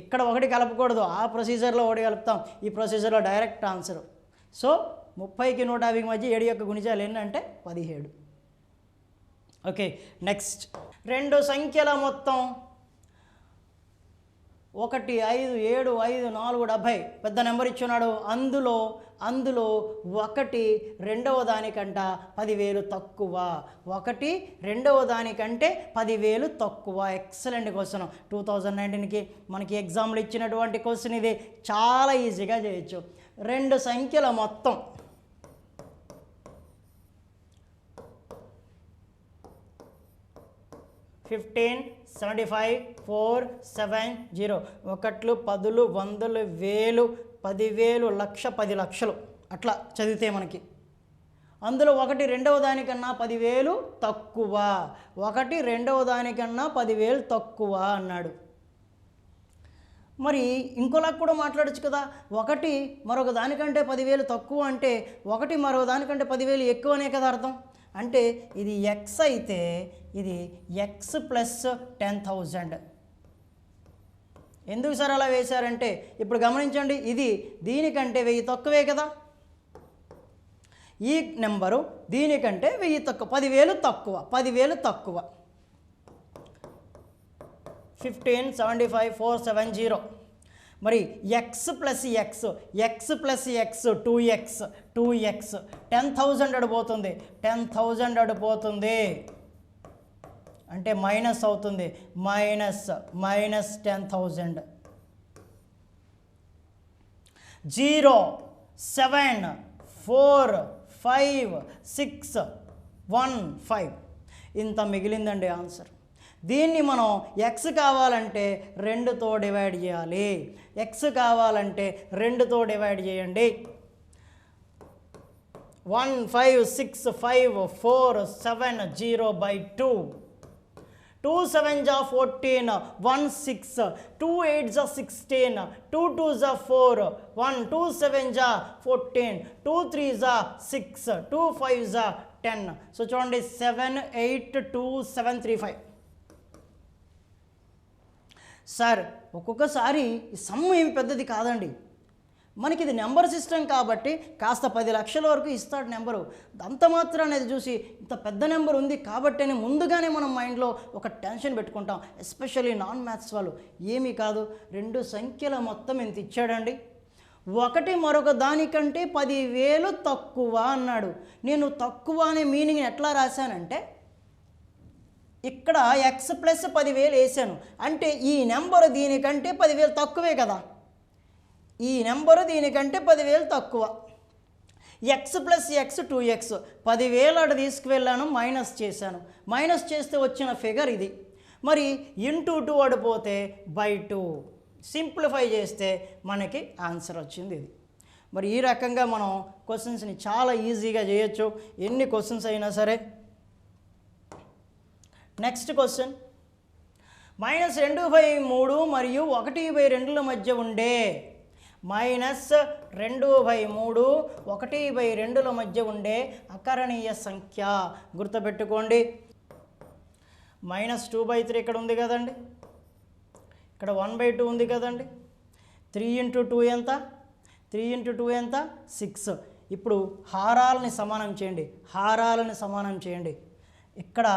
ఇక్కడ 1 కలపకూడదు. ఆ ప్రొసీజర్లో 1 కలుపుతాం, ఈ ప్రొసీజర్లో డైరెక్ట్ ఆన్సర్. సో 30కి 150 మధ్య 7 యొక్క గుణిజాలు ఎన్ని అంటే 17. ఓకే. నెక్స్ట్ 2 సంఖ్యల మొత్తం 1 5 7 5 4 70 పెద్ద నెంబర్ ఇచ్చున్నాడు. అందులో 1 రెండవ దానికంట 10,000 తక్కువ. 1 రెండవ దానికంటే 10,000 తక్కువ. Excellent question. 2019కి మనకి ఎగ్జామ్లు ఇచ్చినటువంటి క్వశ్చన్ ఇది. చాలా ఈజీగా చేయొచ్చు. 2 సంఖ్యల మొత్తం 15 75 4 7 0 1లు 10లు 100లు 1000 10,000 లక్ష 10 లక్షలు అట్లా చదివితే మనకి అందులో 1 రెండవ దానికన్నా 10,000 తక్కువ. 1 రెండవ దానికన్నా 10,000 తక్కువ అన్నాడు. మరి ఇంకోలా కూడా మాట్లాడచ్చు కదా. 1 మరొక దానికంటే 10,000 తక్కువ అంటే 1 మరొక దానికంటే 10,000 ఎక్కువనే కదా అర్థం. అంటే ఇది ఎక్స్ అయితే ఇది ఎక్స్ ప్లస్ 10,000. ఎందుకు సార్ అలా వేశారంటే ఇప్పుడు గమనించండి, ఇది దీనికంటే 1000 తక్కువే కదా. ఈ నెంబరు దీనికంటే 1000 తక్కువ, 10,000 తక్కువ, 10,000 తక్కువ. 15 75 4 7 0. మరి X plus X, X plus X 2x 2x 10,000 అడిపోతుంది. 10,000 అడిపోతుంది అంటే మైనస్ అవుతుంది. మైనస్ 10,000. 0 7 4 5 6 1 5 ఇంత మిగిలిందండి ఆన్సర్. దీన్ని మనం ఎక్స్ కావాలంటే 2తో డివైడ్ చేయాలి. ఎక్స్ కావాలంటే 2తో డివైడ్ చేయండి. 1 5 6 5 4 7 0/2 2 7 जा 14, 1 6, 2 8 जा 16, 2 2 जा 4, 1 2 7 जा 14, 2 3 जा 6, 2 5 जा 10. సో చూడండి 7 8 2 7 3 5. సార్ ఒక్కొక్కసారి ఈ సమ్ము ఏమి పెద్దది కాదండి, మనకి ఇది నెంబర్ సిస్టమ్ కాబట్టి కాస్త 10 లక్షల వరకు ఇస్తాడు నెంబరు. అంత మాత్రం అనేది చూసి ఇంత పెద్ద నెంబర్ ఉంది కాబట్టి ముందుగానే మనం మైండ్లో ఒక టెన్షన్ పెట్టుకుంటాం. ఎస్పెషల్లీ నాన్ మ్యాథ్స్ వాళ్ళు ఏమీ కాదు, 2 సంఖ్యల మొత్తం ఎంత ఇచ్చాడండి, ఒకటి మరొక దానికంటే 10,000 తక్కువ అన్నాడు. నేను తక్కువ అనే మీనింగ్ ఎట్లా రాశానంటే ఇక్కడ ఎక్స్ ప్లస్ 10,000 వేసాను అంటే ఈ నెంబరు దీనికంటే 10,000 తక్కువే కదా, ఈ నెంబరు దీనికంటే 10,000 తక్కువ. ఎక్స్ ప్లస్ ఎక్స్ 2x, 10,000 అటు తీసుకువెళ్ళాను, మైనస్ చేశాను, మైనస్ చేస్తే వచ్చిన ఫిగర్ ఇది. మరి ఇంటూ 2 అడిపోతే బై 2, సింప్లిఫై చేస్తే మనకి ఆన్సర్ వచ్చింది ఇది. మరి ఈ రకంగా మనం క్వశ్చన్స్ని చాలా ఈజీగా చేయొచ్చు, ఎన్ని క్వశ్చన్స్ అయినా సరే. నెక్స్ట్ క్వశ్చన్, -2/3 మరియు 1/2 మధ్య ఉండే -2/3 1/2 మధ్య ఉండే అకరణీయ సంఖ్య గుర్తుపెట్టుకోండి. -2/3 ఇక్కడ ఉంది కదండి, ఇక్కడ 1/2 ఉంది కదండి, 3 × 2 ఎంత, 3 × 2 ఎంత 6. ఇప్పుడు హారాలని సమానం చేయండి, హారాలను సమానం చేయండి. ఇక్కడ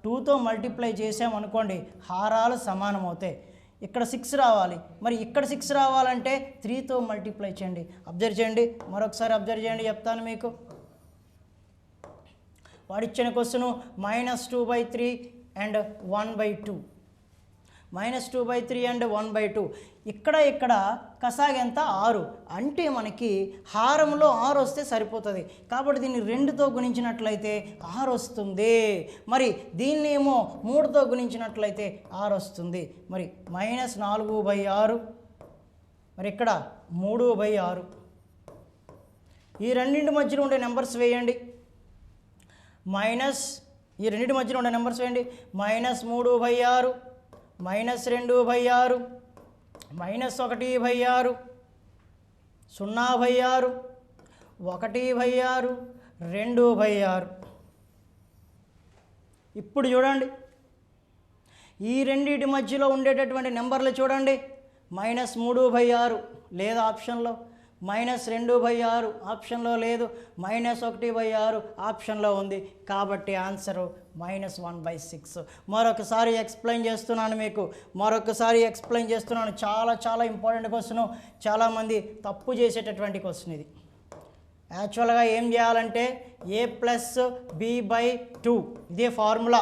2తో మల్టిప్లై చేసామనుకోండి హారాలు సమానం అవుతాయి. ఇక్కడ 6 రావాలి, మరి ఇక్కడ 6 రావాలంటే 3తో మల్టిప్లై చేయండి. అబ్జర్వ్ చేయండి, మరొకసారి అబ్జర్వ్ చేయండి, చెప్తాను మీకు. వాడిచ్చిన క్వశ్చను -2/3 అండ్ 1/2, -2/3 అండ్ 1/2. ఇక్కడ కసాగు ఎంత 6, అంటే మనకి హారంలో 6 వస్తే సరిపోతుంది కాబట్టి దీన్ని 2తో గుణించినట్లయితే 6 వస్తుంది. మరి దీన్ని ఏమో 3తో గుణించినట్లయితే 6 వస్తుంది. మరి -4/6, మరి ఇక్కడ 3/6. ఈ రెండింటి మధ్యలో ఉండే నెంబర్స్ వేయండి, ఈ రెండింటి మధ్యలో ఉండే నెంబర్స్ వేయండి. -3/6, -2/6, -1/6, 0/6, 1/6, 2/6. ఇప్పుడు చూడండి ఈ రెండింటి మధ్యలో ఉండేటటువంటి నెంబర్లు చూడండి. -3/6 లేదు ఆప్షన్లో, -2/6 ఆప్షన్లో లేదు, -1/6 ఆప్షన్లో ఉంది కాబట్టి ఆన్సరు -1/6. మరొకసారి ఎక్స్ప్లెయిన్ చేస్తున్నాను మీకు, చాలా చాలా ఇంపార్టెంట్ క్వశ్చన్, చాలామంది తప్పు చేసేటటువంటి క్వశ్చన్ ఇది. యాక్చువల్గా ఏం చేయాలంటే a + b/2 ఇదే ఫార్ములా.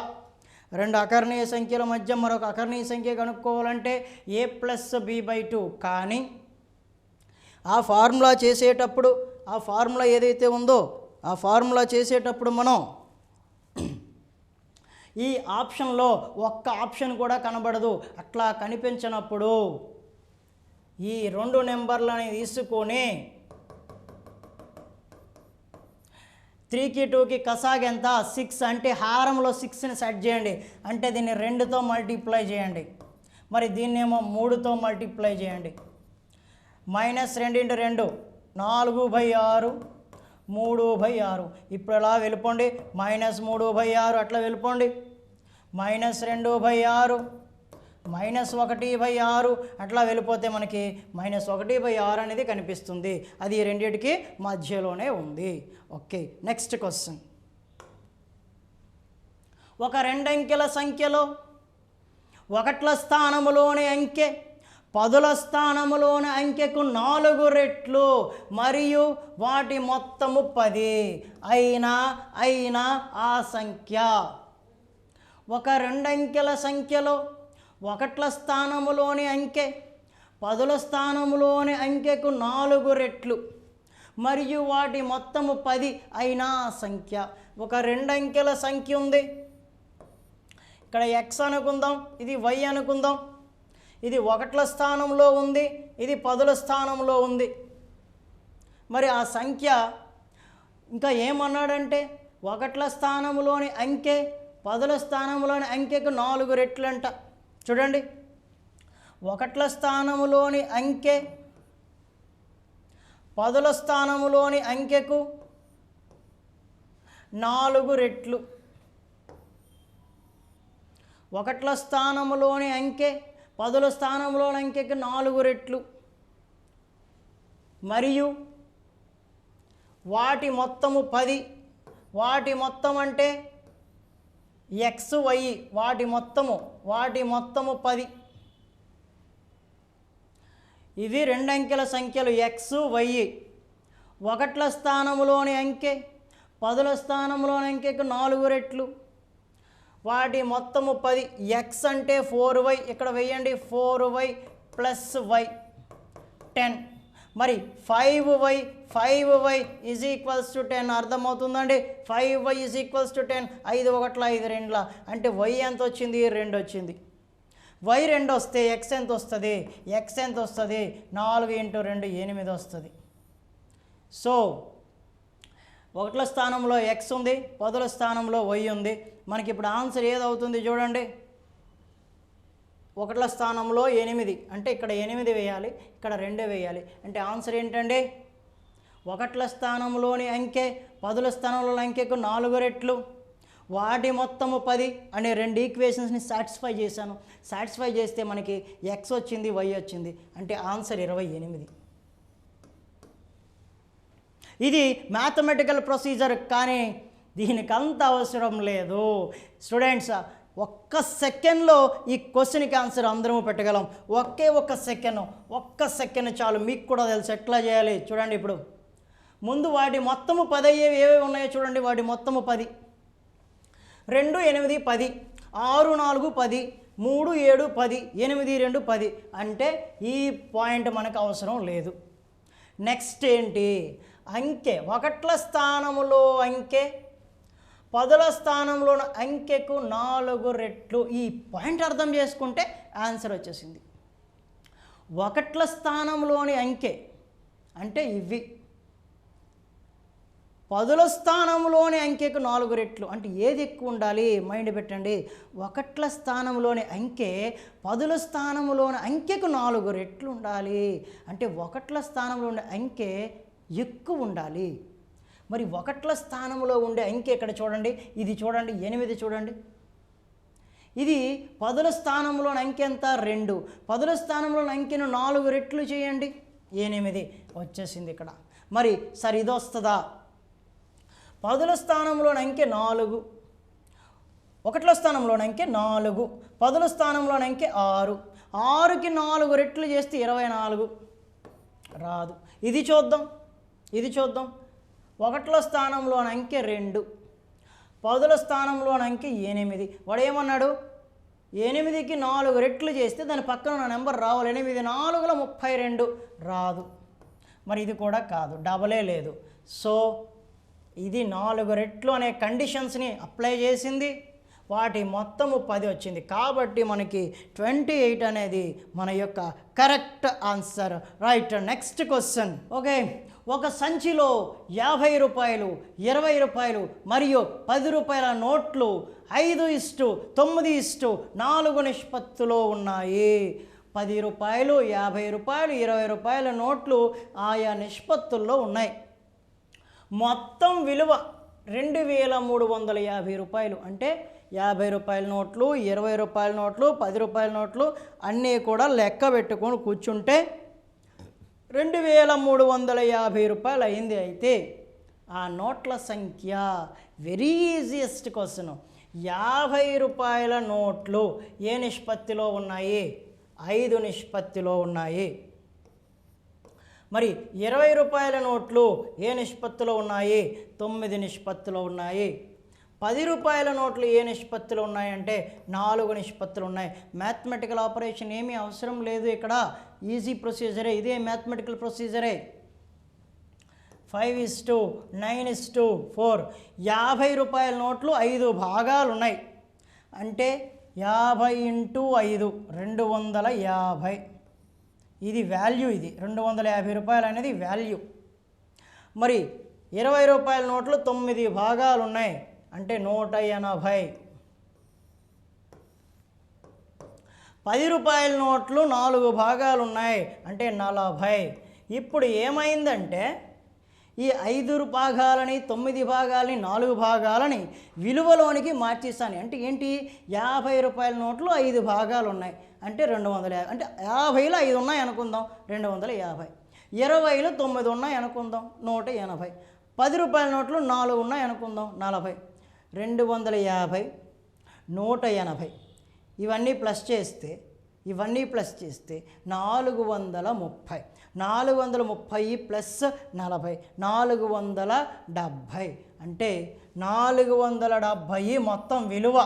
2 అకర్ణీయ సంఖ్యల మధ్య మరొక అకర్ణీయ సంఖ్య కనుక్కోవాలంటే a + b/2. కానీ ఆ ఫార్ములా చేసేటప్పుడు, ఆ ఫార్ములా ఏదైతే ఉందో ఆ ఫార్ములా చేసేటప్పుడు మనం ఈ ఆప్షన్లో ఒక్క ఆప్షన్ కూడా కనబడదు. అట్లా కనిపించినప్పుడు ఈ 2 నెంబర్లని తీసుకొని 3కి 2కి కసాగు ఎంత 6 అంటే హారంలో 6ని సెట్ చేయండి, అంటే దీన్ని 2తో మల్టిప్లై చేయండి. మరి దీన్నేమో 3తో మల్టిప్లై చేయండి. -2 × 2 4/6, 3/6. ఇప్పుడు అలా వెళ్ళిపోండి, -3/6 అట్లా వెళ్ళిపోండి, -2/6, -1/6 అట్లా వెళ్ళిపోతే మనకి -1/6 అనేది కనిపిస్తుంది. అది రెండింటికి మధ్యలోనే ఉంది. Okay, next question. ఒక 2 అంకెల సంఖ్యలో 1ల స్థానములోని అంకె 10ల స్థానములోని అంకెకు 4 రెట్లు మరియు వాటి మొత్తము 10 అయినా ఆ సంఖ్య. ఒక 2 అంకెల సంఖ్యలో 1ల స్థానములోని అంకె 10ల స్థానములోని అంకెకు 4 రెట్లు మరియు వాటి మొత్తము 10 అయినా ఆ సంఖ్య. ఒక 2 అంకెల సంఖ్య ఉంది, ఇక్కడ x అనుకుందాం, ఇది y అనుకుందాం. ఇది 1ల స్థానంలో ఉంది, ఇది 10ల స్థానంలో ఉంది. మరి ఆ సంఖ్య ఇంకా ఏమన్నాడంటే 1ల స్థానంలోని అంకె పదుల స్థానంలోని అంకెకు 4 రెట్లు అంట. చూడండి, ఒకట్ల స్థానములోని అంకె పదుల స్థానములోని అంకెకు 4 రెట్లు. ఒకట్ల స్థానములోని అంకె పదుల స్థానంలోని అంకెకు 4 రెట్లు మరియు వాటి మొత్తము 10. వాటి మొత్తం అంటే ఎక్స్ వై, వాటి మొత్తము 10. ఇవి 2 అంకెల సంఖ్యలు ఎక్స్ వై. ఒకట్ల స్థానంలోని అంకె పదుల స్థానంలోని అంకెకు 4 రెట్లు, వాటి మొత్తము 10. ఎక్స్ అంటే 4y, ఇక్కడ వేయండి 4y ప్లస్ వై 10. మరి 5y ఈజ్ ఈక్వల్స్ టు 10. అర్థమవుతుందండి? 5y is equals to 10. 5 1 5 2 అంటే y ఎంత వచ్చింది? 2 వచ్చింది. y 2 వస్తే x ఎంత వస్తుంది? x ఎంత వస్తుంది? 4 × 2 8 వస్తుంది. సో ఒకట్ల స్థానంలో x ఉంది, పదుల స్థానంలో y ఉంది. మనకి ఇప్పుడు ఆన్సర్ ఏదవుతుంది చూడండి. ఒకట్ల స్థానంలో 8 అంటే ఇక్కడ 8 వేయాలి, ఇక్కడ 2 వేయాలి. అంటే ఆన్సర్ ఏంటండి? ఒకట్ల స్థానంలోని అంకె పదుల స్థానంలోని అంకెకు 4 రెట్లు, వాటి మొత్తము 10 అనే 2 ఈక్వేషన్స్ని సాటిస్ఫై చేశాను. సాటిస్ఫై చేస్తే మనకి ఎక్స్ వచ్చింది, వై వచ్చింది. అంటే ఆన్సర్ 28. ఇది మ్యాథమెటికల్ ప్రొసీజర్, కానీ దీనికి అంత అవసరం లేదు. స్టూడెంట్స్, ఒక్క సెకండ్లో ఈ క్వశ్చన్కి ఆన్సర్ అందరము పెట్టగలం. ఒక్క సెకండ్ చాలు. మీకు కూడా తెలుసు ఎట్లా చేయాలి. చూడండి, ఇప్పుడు ముందు వాటి మొత్తము 10 ఏవేవి ఉన్నాయో చూడండి. వాటి మొత్తము 10. 2 8 10, 6 4 10, 3 7 10, 8 2 10. అంటే ఈ పాయింట్ మనకు అవసరం లేదు. నెక్స్ట్ ఏంటి? అంకె ఒకట్ల స్థానములో అంకె పదుల స్థానంలో అంకెకు 4 రెట్లు. ఈ పాయింట్ అర్థం చేసుకుంటే ఆన్సర్ వచ్చేసింది. ఒకట్ల స్థానంలోని అంకె అంటే ఇవి, పదుల స్థానంలోని అంకెకు 4 రెట్లు. అంటే ఏది ఎక్కువ ఉండాలి? మైండ్ పెట్టండి. ఒకట్ల స్థానంలోని అంకె పదుల స్థానంలోని అంకెకు 4 రెట్లు ఉండాలి. అంటే ఒకట్ల స్థానంలోని అంకె ఎక్కువ ఉండాలి. మరి ఒకట్ల స్థానంలో ఉండే అంకె ఇక్కడ చూడండి. ఇది చూడండి, 8 చూడండి. ఇది పదుల స్థానంలోని అంకె ఎంత? 2. పదుల స్థానంలోని అంకెను 4 రెట్లు చేయండి, 8 వచ్చేసింది ఇక్కడ. మరి సరే, ఇది వస్తుందా? పదుల స్థానంలోని అంకె 4, ఒకట్ల స్థానంలోని అంకె 4, పదుల స్థానంలోని అంకె 6. 6కి 4 రెట్లు చేస్తే 24 రాదు. ఇది చూద్దాం. ఒకట్ల స్థానంలోని అంకె 2, పదుల స్థానంలోని అంకె 8. వాడు ఏమన్నాడు? 8కి 4 రెట్లు చేస్తే దాని పక్కన ఉన్న నెంబర్ రావాలి. 8 4 32 రాదు. మరి ఇది కూడా కాదు, డబలే లేదు. సో ఇది 4 రెట్లు అనే కండిషన్స్ని అప్లై చేసింది, వాటి మొత్తము 10 వచ్చింది. కాబట్టి మనకి 28 అనేది మన యొక్క correct answer. Right, next question. Okay, ఒక సంచిలో 50 రూపాయలు, 20 రూపాయలు మరియు 10 రూపాయల నోట్లు 5:9:4 నిష్పత్తిలో ఉన్నాయి. 10 రూపాయలు, 50 రూపాయలు, 20 రూపాయల నోట్లు ఆయా నిష్పత్తుల్లో ఉన్నాయి. మొత్తం విలువ 2350 రూపాయలు. అంటే 50 రూపాయల నోట్లు, 20 రూపాయల నోట్లు, 10 రూపాయల నోట్లు అన్నీ కూడా లెక్క పెట్టుకొని కూర్చుంటే 2350 రూపాయలు అయింది. అయితే ఆ నోట్ల సంఖ్య, వెరీ ఈజియెస్ట్ క్వశ్చన్. 50 రూపాయల నోట్లు ఏ నిష్పత్తిలో ఉన్నాయి? 5 నిష్పత్తిలో ఉన్నాయి. మరి 20 రూపాయల నోట్లు ఏ నిష్పత్తిలో ఉన్నాయి? 9 నిష్పత్తిలో ఉన్నాయి. 10 రూపాయల నోట్లు ఏ నిష్పత్తిలో ఉన్నాయంటే 4 నిష్పత్తులు ఉన్నాయి. మ్యాథమెటికల్ ఆపరేషన్ ఏమీ అవసరం లేదు ఇక్కడ. ఈజీ ప్రొసీజరే, ఇదే మ్యాథమెటికల్ ప్రొసీజరే. 5:9:4. 50 రూపాయల నోట్లు 5 భాగాలు ఉన్నాయి. అంటే 50 × 5 250. ఇది వాల్యూ. ఇది 250 రూపాయలు అనేది వాల్యూ. మరి 20 రూపాయల నోట్లు 9 భాగాలు ఉన్నాయి. అంటే 180. రూపాయల నోట్లు 4 భాగాలు ఉన్నాయి అంటే 40. ఇప్పుడు ఏమైందంటే ఈ 5 భాగాలని 9 భాగాలని 4 భాగాలని విలువలోనికి మార్చేస్తాను. అంటే ఏంటి, 50 రూపాయల నోట్లు 5 భాగాలు ఉన్నాయి అంటే 250. అంటే 50లో 5 ఉన్నాయి అనుకుందాం 250. 20లో 9 ఉన్నాయి అనుకుందాం 180. 10 రూపాయల నోట్లు 4 ఉన్నాయి అనుకుందాం 40. 250, 180 ఇవన్నీ ప్లస్ చేస్తే 430. 430 ప్లస్ 40 470. అంటే 470 మొత్తం విలువ.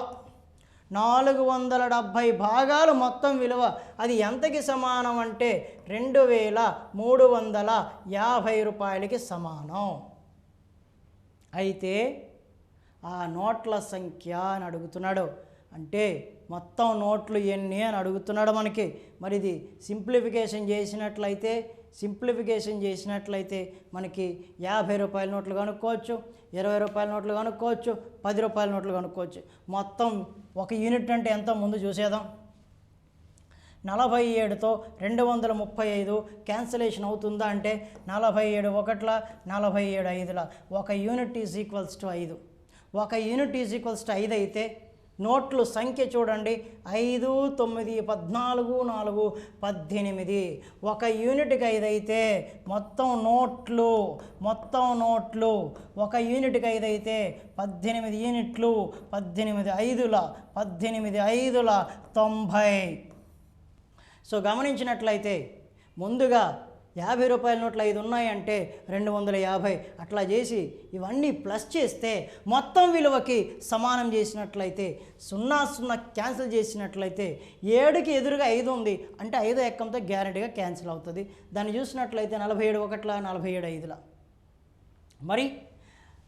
470 భాగాలు మొత్తం విలువ. అది ఎంతకి సమానం అంటే 2350 రూపాయలకి సమానం. అయితే ఆ నోట్ల సంఖ్య అని అడుగుతున్నాడు. అంటే మొత్తం నోట్లు ఎన్ని అని అడుగుతున్నాడు మనకి. మరి ఇది సింప్లిఫికేషన్ చేసినట్లయితే మనకి 50 రూపాయల నోట్లు కనుక్కోవచ్చు, 20 రూపాయల నోట్లు కనుక్కోవచ్చు, 10 రూపాయల నోట్లు కనుక్కోవచ్చు. మొత్తం ఒక యూనిట్ అంటే ఎంత ముందు చూసేద్దాం. 47తో 235 క్యాన్సిలేషన్ అవుతుందా అంటే 47 1ల 47 5ల 1 unit is equals to 5. 1 unit is equals to 5 అయితే నోట్లు సంఖ్య చూడండి 5 9 14 4 18. 1 యూనిట్కి 5 అయితే మొత్తం నోట్లు 1 యూనిట్కి 5 అయితే 18 యూనిట్లు 18 5ల 90. సో గమనించినట్లయితే ముందుగా 50 రూపాయల నోట్లు 5 ఉన్నాయంటే 250. అట్లా చేసి ఇవన్నీ ప్లస్ చేస్తే మొత్తం విలువకి సమానం చేసినట్లయితే 0 క్యాన్సిల్ చేసినట్లయితే 7కి ఎదురుగా 5 ఉంది అంటే 5 ఎక్కంతో గ్యారెంటీగా క్యాన్సిల్ అవుతుంది. దాన్ని చూసినట్లయితే 47 1ల 47 5ల. మరి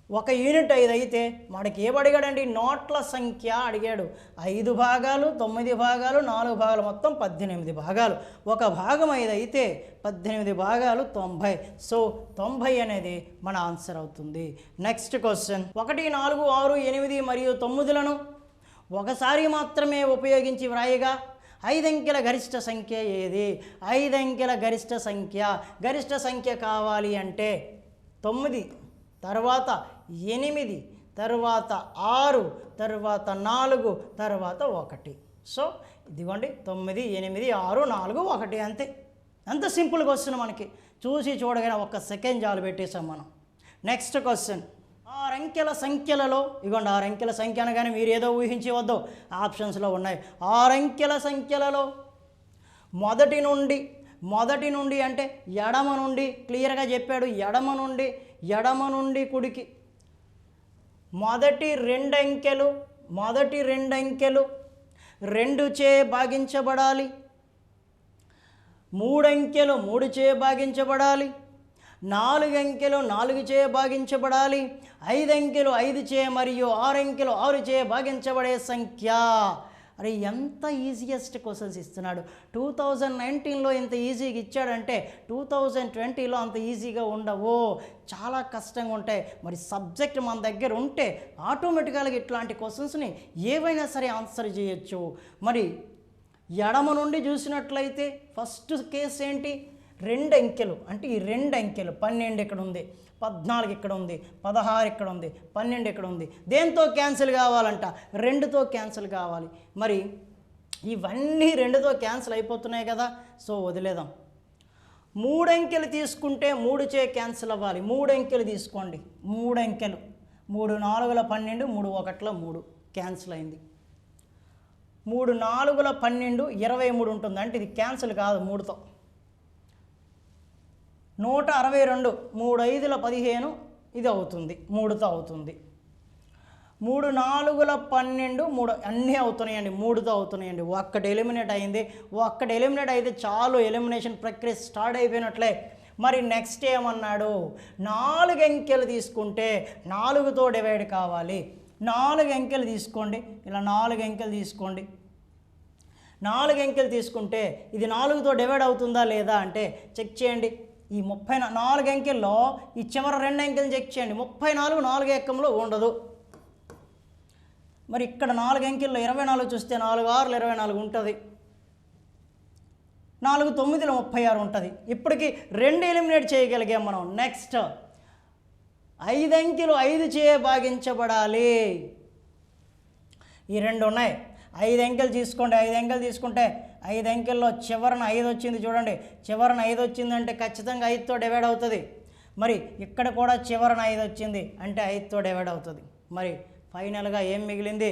1 యూనిట్ 5 అయితే మనకి ఏమడిగాడండి, నోట్ల సంఖ్య అడిగాడు. 5 భాగాలు 9 భాగాలు 4 భాగాలు మొత్తం 18 భాగాలు. 1 భాగం 5 అయితే 18 భాగాలు 90. సో 90 అనేది మన ఆన్సర్ అవుతుంది. Next question. 1 4 6 8 మరియు 9లను ఒకసారి మాత్రమే ఉపయోగించి వ్రాయగా 5 అంకెల గరిష్ట సంఖ్య ఏది? 5 అంకెల గరిష్ట సంఖ్య కావాలి అంటే 9 తర్వాత 8 తర్వాత 6 తర్వాత 4 తర్వాత 1. సో ఇదిగోండి 9 8 6 4 1 అంతే. అంత సింపుల్గా వస్తుంది మనకి. చూసి చూడగానే 1 సెకండ్ చాలు పెట్టేసాం మనం. Next question. 6 అంకెల సంఖ్యలలో ఇదిగోండి 6 అంకెల సంఖ్య అనగానే మీరు ఏదో ఊహించవద్దు, ఆప్షన్స్లో ఉన్నాయి. 6 అంకెల సంఖ్యలలో మొదటి నుండి అంటే ఎడమ నుండి క్లియర్గా చెప్పాడు. ఎడమ నుండి కుడికి మొదటి 2 అంకెలు 2 చే భాగించబడాలి. 3 అంకెలు 3 చే భాగించబడాలి. 4 అంకెలు 4 చే భాగించబడాలి. 5 అంకెలు 5 చే మరియు 6 అంకెలు 6 చే భాగించబడే సంఖ్య. అరే ఎంత ఈజియెస్ట్ క్వశ్చన్స్ ఇస్తున్నాడు. 2019లో ఇంత ఈజీగా ఇచ్చాడంటే 2020లో అంత ఈజీగా ఉండవు, చాలా కష్టంగా ఉంటాయి. మరి సబ్జెక్ట్ మన దగ్గర ఉంటే ఆటోమేటిక్గా ఇట్లాంటి క్వశ్చన్స్ని ఏవైనా సరే ఆన్సర్ చేయొచ్చు. మరి ఎడమ నుండి చూసినట్లయితే ఫస్ట్ కేసు ఏంటి, 2 అంకెలు అంటే ఈ 2 అంకెలు 12 ఇక్కడ ఉంది, 14 ఇక్కడ ఉంది, 16 ఇక్కడ ఉంది, 12 ఇక్కడ ఉంది. దేంతో క్యాన్సిల్ కావాలంట, 2తో క్యాన్సిల్ కావాలి. మరి ఇవన్నీ 2తో క్యాన్సిల్ అయిపోతున్నాయి కదా, సో వదిలేదాం. 3 అంకెలు తీసుకుంటే 3 చే క్యాన్సిల్ అవ్వాలి. 3 అంకెలు తీసుకోండి. 3 అంకెలు 3 4ల 12 3 1ల 3 క్యాన్సిల్ అయింది. 3 4ల 12 23 ఉంటుంది అంటే ఇది క్యాన్సిల్ కాదు 3తో. 162 3 5ల 15 ఇది అవుతుంది 3తో అవుతుంది. 3 4ల 12 3 అన్నీ అవుతున్నాయండి 3తో అవుతున్నాయండి. ఒక్కటి ఎలిమినేట్ అయింది. ఒక్కటి ఎలిమినేట్ అయితే చాలు, ఎలిమినేషన్ ప్రక్రియ స్టార్ట్ అయిపోయినట్లే. మరి నెక్స్ట్ ఏమన్నాడు, 4 అంకెలు తీసుకుంటే 4తో డివైడ్ కావాలి. 4 అంకెలు తీసుకోండి, ఇలా 4 అంకెలు తీసుకోండి. 4 అంకెలు తీసుకుంటే ఇది 4తో డివైడ్ అవుతుందా లేదా అంటే చెక్ చేయండి. ఈ 34 అంకెల్లో ఈ చివరి 2 అంకెలు చెక్ చేయండి. 34 4 ఎక్కంలో ఉండదు. మరి ఇక్కడ 4 అంకెల్లో 24 చూస్తే 4 6 24 ఉంటుంది. 4 9లు 36 ఉంటుంది. ఇప్పటికి 2 ఎలిమినేట్ చేయగలిగాం మనం. నెక్స్ట్ 5 అంకెలు 5 చే భాగించబడాలి. ఈ 2 ఉన్నాయి. 5 అంకెలు తీసుకోండి. 5 అంకెలు తీసుకుంటే 5 అంకెల్లో చివరన 5 వచ్చింది చూడండి. చివరన 5 వచ్చిందంటే ఖచ్చితంగా 5తో డివైడ్ అవుతుంది. మరి ఇక్కడ కూడా చివరన 5 వచ్చింది అంటే 5తో డివైడ్ అవుతుంది. మరి ఫైనల్గా ఏం మిగిలింది?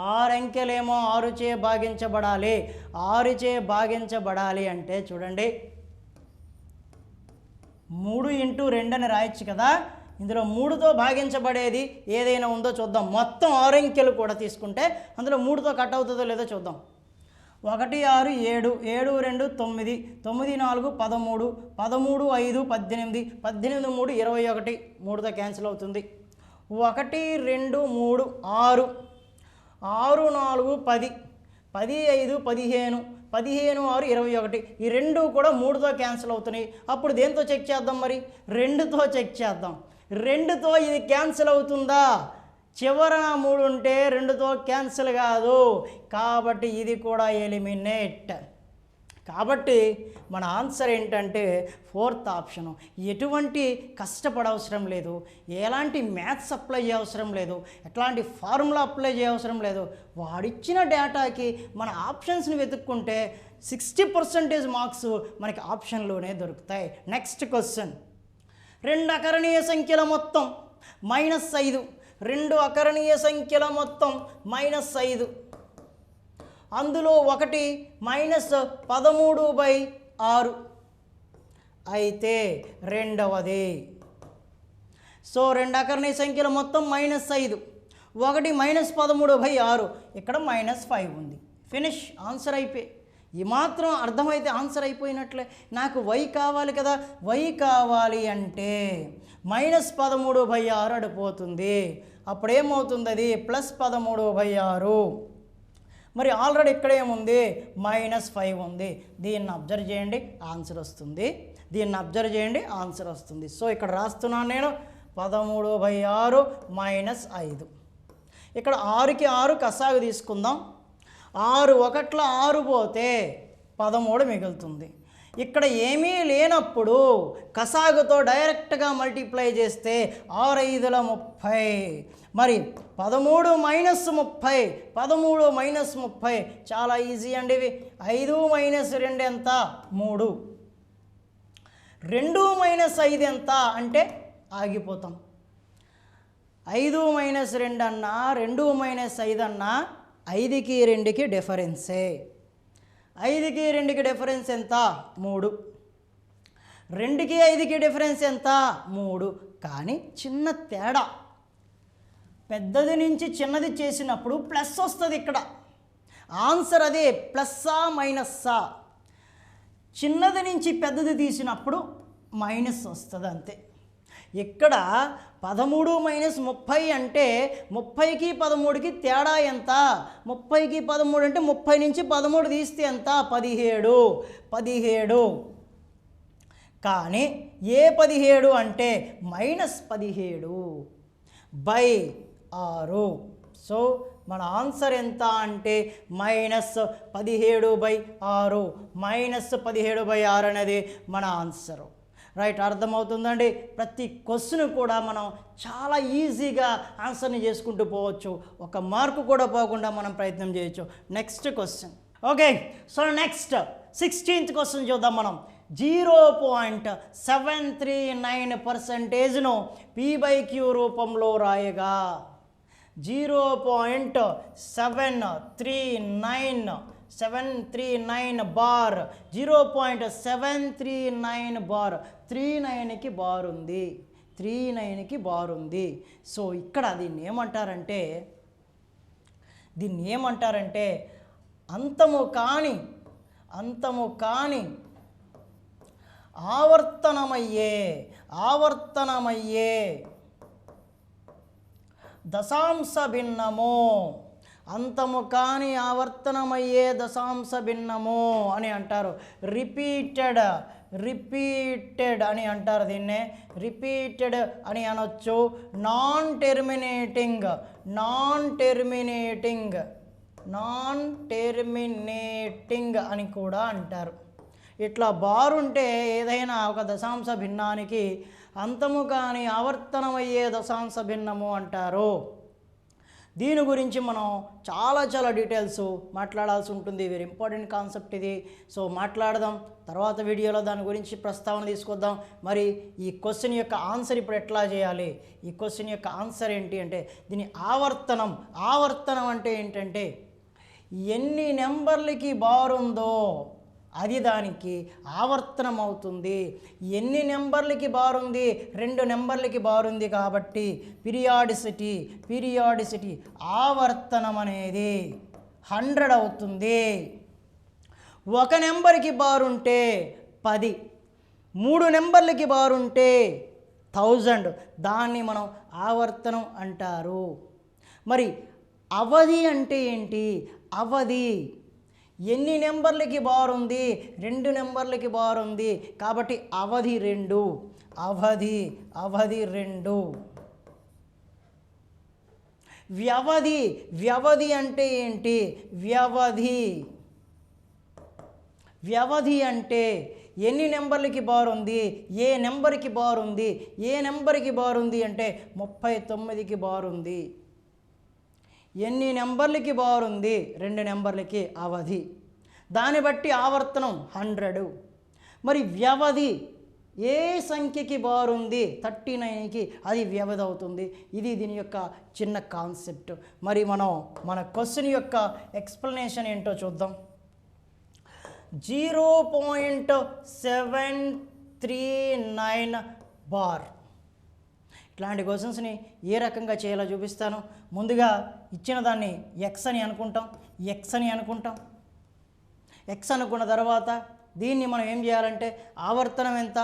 6 అంకెలేమో 6 చే భాగించబడాలి. 6 చే భాగించబడాలి అంటే చూడండి 3 × 2 అని రాయొచ్చు కదా. ఇందులో 3తో భాగించబడేది ఏదైనా ఉందో చూద్దాం. మొత్తం 6 అంకెలు కూడా తీసుకుంటే అందులో 3తో కట్ అవుతుందో లేదో చూద్దాం. 1 6 7 7 2 9 9 4 13 13 5 18 18 3 21 3తో క్యాన్సిల్ అవుతుంది. 1 2 3 6 6 4 10 10 5 15 15 6 21 ఈ 2 కూడా 3తో క్యాన్సిల్ అవుతున్నాయి. అప్పుడు దేంతో చెక్ చేద్దాం? మరి 2తో చెక్ చేద్దాం. 2తో ఇది క్యాన్సిల్ అవుతుందా? చివరన 3 ఉంటే 2తో క్యాన్సిల్ కాదు కాబట్టి ఇది కూడా ఎలిమినేట్. కాబట్టి మన ఆన్సర్ ఏంటంటే 4th ఆప్షను. ఎటువంటి కష్టపడవసరం లేదు, ఎలాంటి మ్యాథ్స్ అప్లై చేయవసరం లేదు, ఎట్లాంటి ఫార్ములా అప్లై చేయవసరం లేదు. వాడిచ్చిన డేటాకి మన ఆప్షన్స్ని వెతుక్కుంటే 60% మార్క్స్ మనకి ఆప్షన్లోనే దొరుకుతాయి. Next question. 2 అకరణీయ సంఖ్యల మొత్తం -5. 2 అకరణీయ సంఖ్యల మొత్తం -5. అందులో ఒకటి -13/6 అయితే రెండవది. సో 2 అకరణీయ సంఖ్యల మొత్తం -5, ఒకటి -13/6, ఇక్కడ -5 ఉంది. ఫినిష్. ఆన్సర్ అయిపోయి. ఈ మాత్రం అర్థమైతే ఆన్సర్ అయిపోయినట్లే. నాకు y కావాలి కదా. y కావాలి అంటే -13/6 అడిపోతుంది. అప్పుడేమవుతుంది? అది +13/6. మరి ఆల్రెడీ ఇక్కడ ఏముంది? -5 ఉంది. దీన్ని అబ్జర్వ్ చేయండి, ఆన్సర్ వస్తుంది. దీన్ని అబ్జర్వ్ చేయండి, ఆన్సర్ వస్తుంది. సో ఇక్కడ రాస్తున్నాను నేను 13/6 -5. ఇక్కడ 6కి 6 కసాగు తీసుకుందాం. 6 1ల 6 పోతే 13 మిగులుతుంది. ఇక్కడ ఏమీ లేనప్పుడు కసాగుతో డైరెక్ట్గా మల్టిప్లై చేస్తే 6 5ల 30. మరి 13 - 30, 13 - 30 చాలా ఈజీ అండి ఇవి. 5 - 2 ఎంత? 3. 2 - 5 ఎంత అంటే ఆగిపోతాం. 5 - 2 అన్నా 2 - 5 అన్నా 5కి 2కి డిఫరెన్సే. 5కి 2కి డిఫరెన్స్ ఎంత? 3. 2కి 5కి డిఫరెన్స్ ఎంత? 3. కానీ చిన్న తేడా. పెద్దది నుంచి చిన్నది చేసినప్పుడు ప్లస్ వస్తుంది. ఇక్కడ ఆన్సర్ అదే, ప్లస్సా మైనస్సా. చిన్నది నుంచి పెద్దది తీసినప్పుడు మైనస్ వస్తుంది అంతే. ఇక్కడ 13 - 30 అంటే 30కి 13కి తేడా ఎంత? 30కి 13 అంటే 30 నుంచి 13 తీస్తే ఎంత? 17. కానీ ఏ 17 అంటే -17/6. సో మన ఆన్సర్ ఎంత అంటే -17/6. -17/6 అనేది మన ఆన్సరు. రైట్. అర్థమవుతుందండి. ప్రతి క్వశ్చన్ కూడా మనం చాలా ఈజీగా ఆన్సర్ని చేసుకుంటూ పోవచ్చు. ఒక మార్కు కూడా పోకుండా మనం ప్రయత్నం చేయొచ్చు. Next question. Okay. So next 16th question చూద్దాం మనం. 0.739%ను p/q రూపంలో రాయగా 0.739 బార్, 0.739 బార్, 39కి బార్ ఉంది, 39కి బార్ ఉంది. సో ఇక్కడ దీన్ని ఏమంటారంటే అంతము కాని ఆవర్తనమయ్యే దశాంశ భిన్నము. అంతము కాని ఆవర్తనమయ్యే దశాంశ భిన్నము అని అంటారు. రిపీటెడ్ అని అంటారు. దీన్నే రిపీటెడ్ అని అనొచ్చు. నాన్ టెర్మినేటింగ్ అని కూడా అంటారు. ఇట్లా బార్ ఉంటే ఏదైనా ఒక దశాంశ భిన్నానికి అంతము కాని ఆవర్తనమయ్యే దశాంశ భిన్నము అంటారు. దీని గురించి మనం చాలా డీటెయిల్స్ మాట్లాడాల్సి ఉంటుంది. వెరీ ఇంపార్టెంట్ కాన్సెప్ట్ ఇది. సో మాట్లాడదాం, తర్వాత వీడియోలో దాని గురించి ప్రస్తావన తీసుకొద్దాం. మరి ఈ క్వశ్చన్ యొక్క ఆన్సర్ ఇప్పుడు ఎట్లా చేయాలి, ఈ క్వశ్చన్ యొక్క ఆన్సర్ ఏంటి అంటే దీని ఆవర్తనం అంటే ఏంటంటే ఎన్ని నెంబర్లకి బార్ ఉందో అది దానికి ఆవర్తనం అవుతుంది. ఎన్ని నెంబర్లకి బార్ ఉంది, 2 నెంబర్లకి బార్ ఉంది కాబట్టి పీరియాడిసిటీ ఆవర్తనం అనేది 100 అవుతుంది. 1 నెంబర్కి బార్ ఉంటే 10, 3 నెంబర్లకి బార్ ఉంటే 1000, దాన్ని మనం ఆవర్తనం అంటారు. మరి అవధి అంటే ఏంటి? అవధి ఎన్ని నెంబర్లకి బార్ ఉంది, 2 నెంబర్లకి బార్ ఉంది కాబట్టి అవధి 2. అవధి 2. వ్యవధి అంటే ఏంటి? వ్యవధి అంటే ఎన్ని నెంబర్లకి బార్ ఉంది, ఏ నెంబర్కి బార్ ఉంది, అంటే 39కి బార్ ఉంది. ఎన్ని నెంబర్లకి బార్ ఉంది, 2 నెంబర్లకి అవధి, దాన్ని బట్టి ఆవర్తనం 100. మరి వ్యవధి ఏ సంఖ్యకి బార్ ఉంది, 39కి, అది వ్యవధి అవుతుంది. ఇది దీని యొక్క చిన్న కాన్సెప్ట్. మరి మనం మన క్వశ్చన్ యొక్క ఎక్స్ప్లెనేషన్ ఏంటో చూద్దాం. 0.739 బార్. ఇట్లాంటి క్వశ్చన్స్ని ఏ రకంగా చేయాలో చూపిస్తాను. ముందుగా ఇచ్చిన దాన్ని ఎక్స్ అని అనుకుంటాం. ఎక్స్ అనుకున్న తర్వాత దీన్ని మనం ఏం చేయాలంటే ఆవర్తనం ఎంత?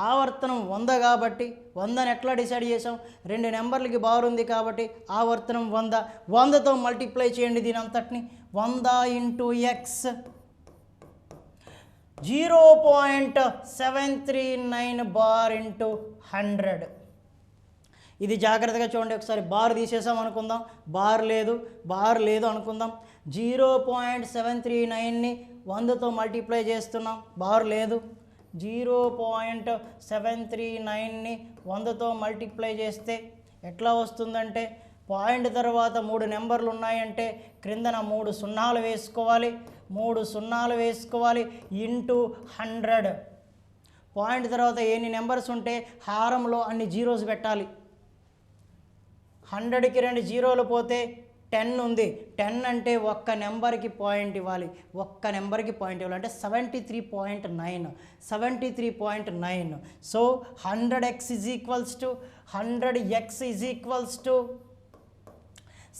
ఆవర్తనం 100 కాబట్టి 100ని ఎట్లా డిసైడ్ చేసాం? 2 నెంబర్లకి బార్ ఉంది కాబట్టి ఆవర్తనం 100. 100తో మల్టిప్లై చేయండి దీని అంతటిని. 100 ఇంటూ ఎక్స్ 0.739 బార్ ఇంటూ 100. ఇది జాగ్రత్తగా చూడండి. ఒకసారి బార్ తీసేసాం అనుకుందాం, బార్ లేదు అనుకుందాం. 0.739ని 100తో మల్టిప్లై చేస్తున్నాం, బార్ లేదు. 0.739ని 100తో మల్టిప్లై చేస్తే ఎట్లా వస్తుందంటే పాయింట్ తర్వాత 3 నెంబర్లు ఉన్నాయంటే క్రిందన 3 సున్నాలు వేసుకోవాలి ఇంటూ 100. పాయింట్ తర్వాత ఎన్ని నెంబర్స్ ఉంటే హారంలో అన్ని జీరోస్ పెట్టాలి. 100కి 2 జీరోలు పోతే 10 ఉంది. 10 అంటే ఒక్క నెంబర్కి పాయింట్ ఇవ్వాలి. అంటే 73.9. So 100x is equals to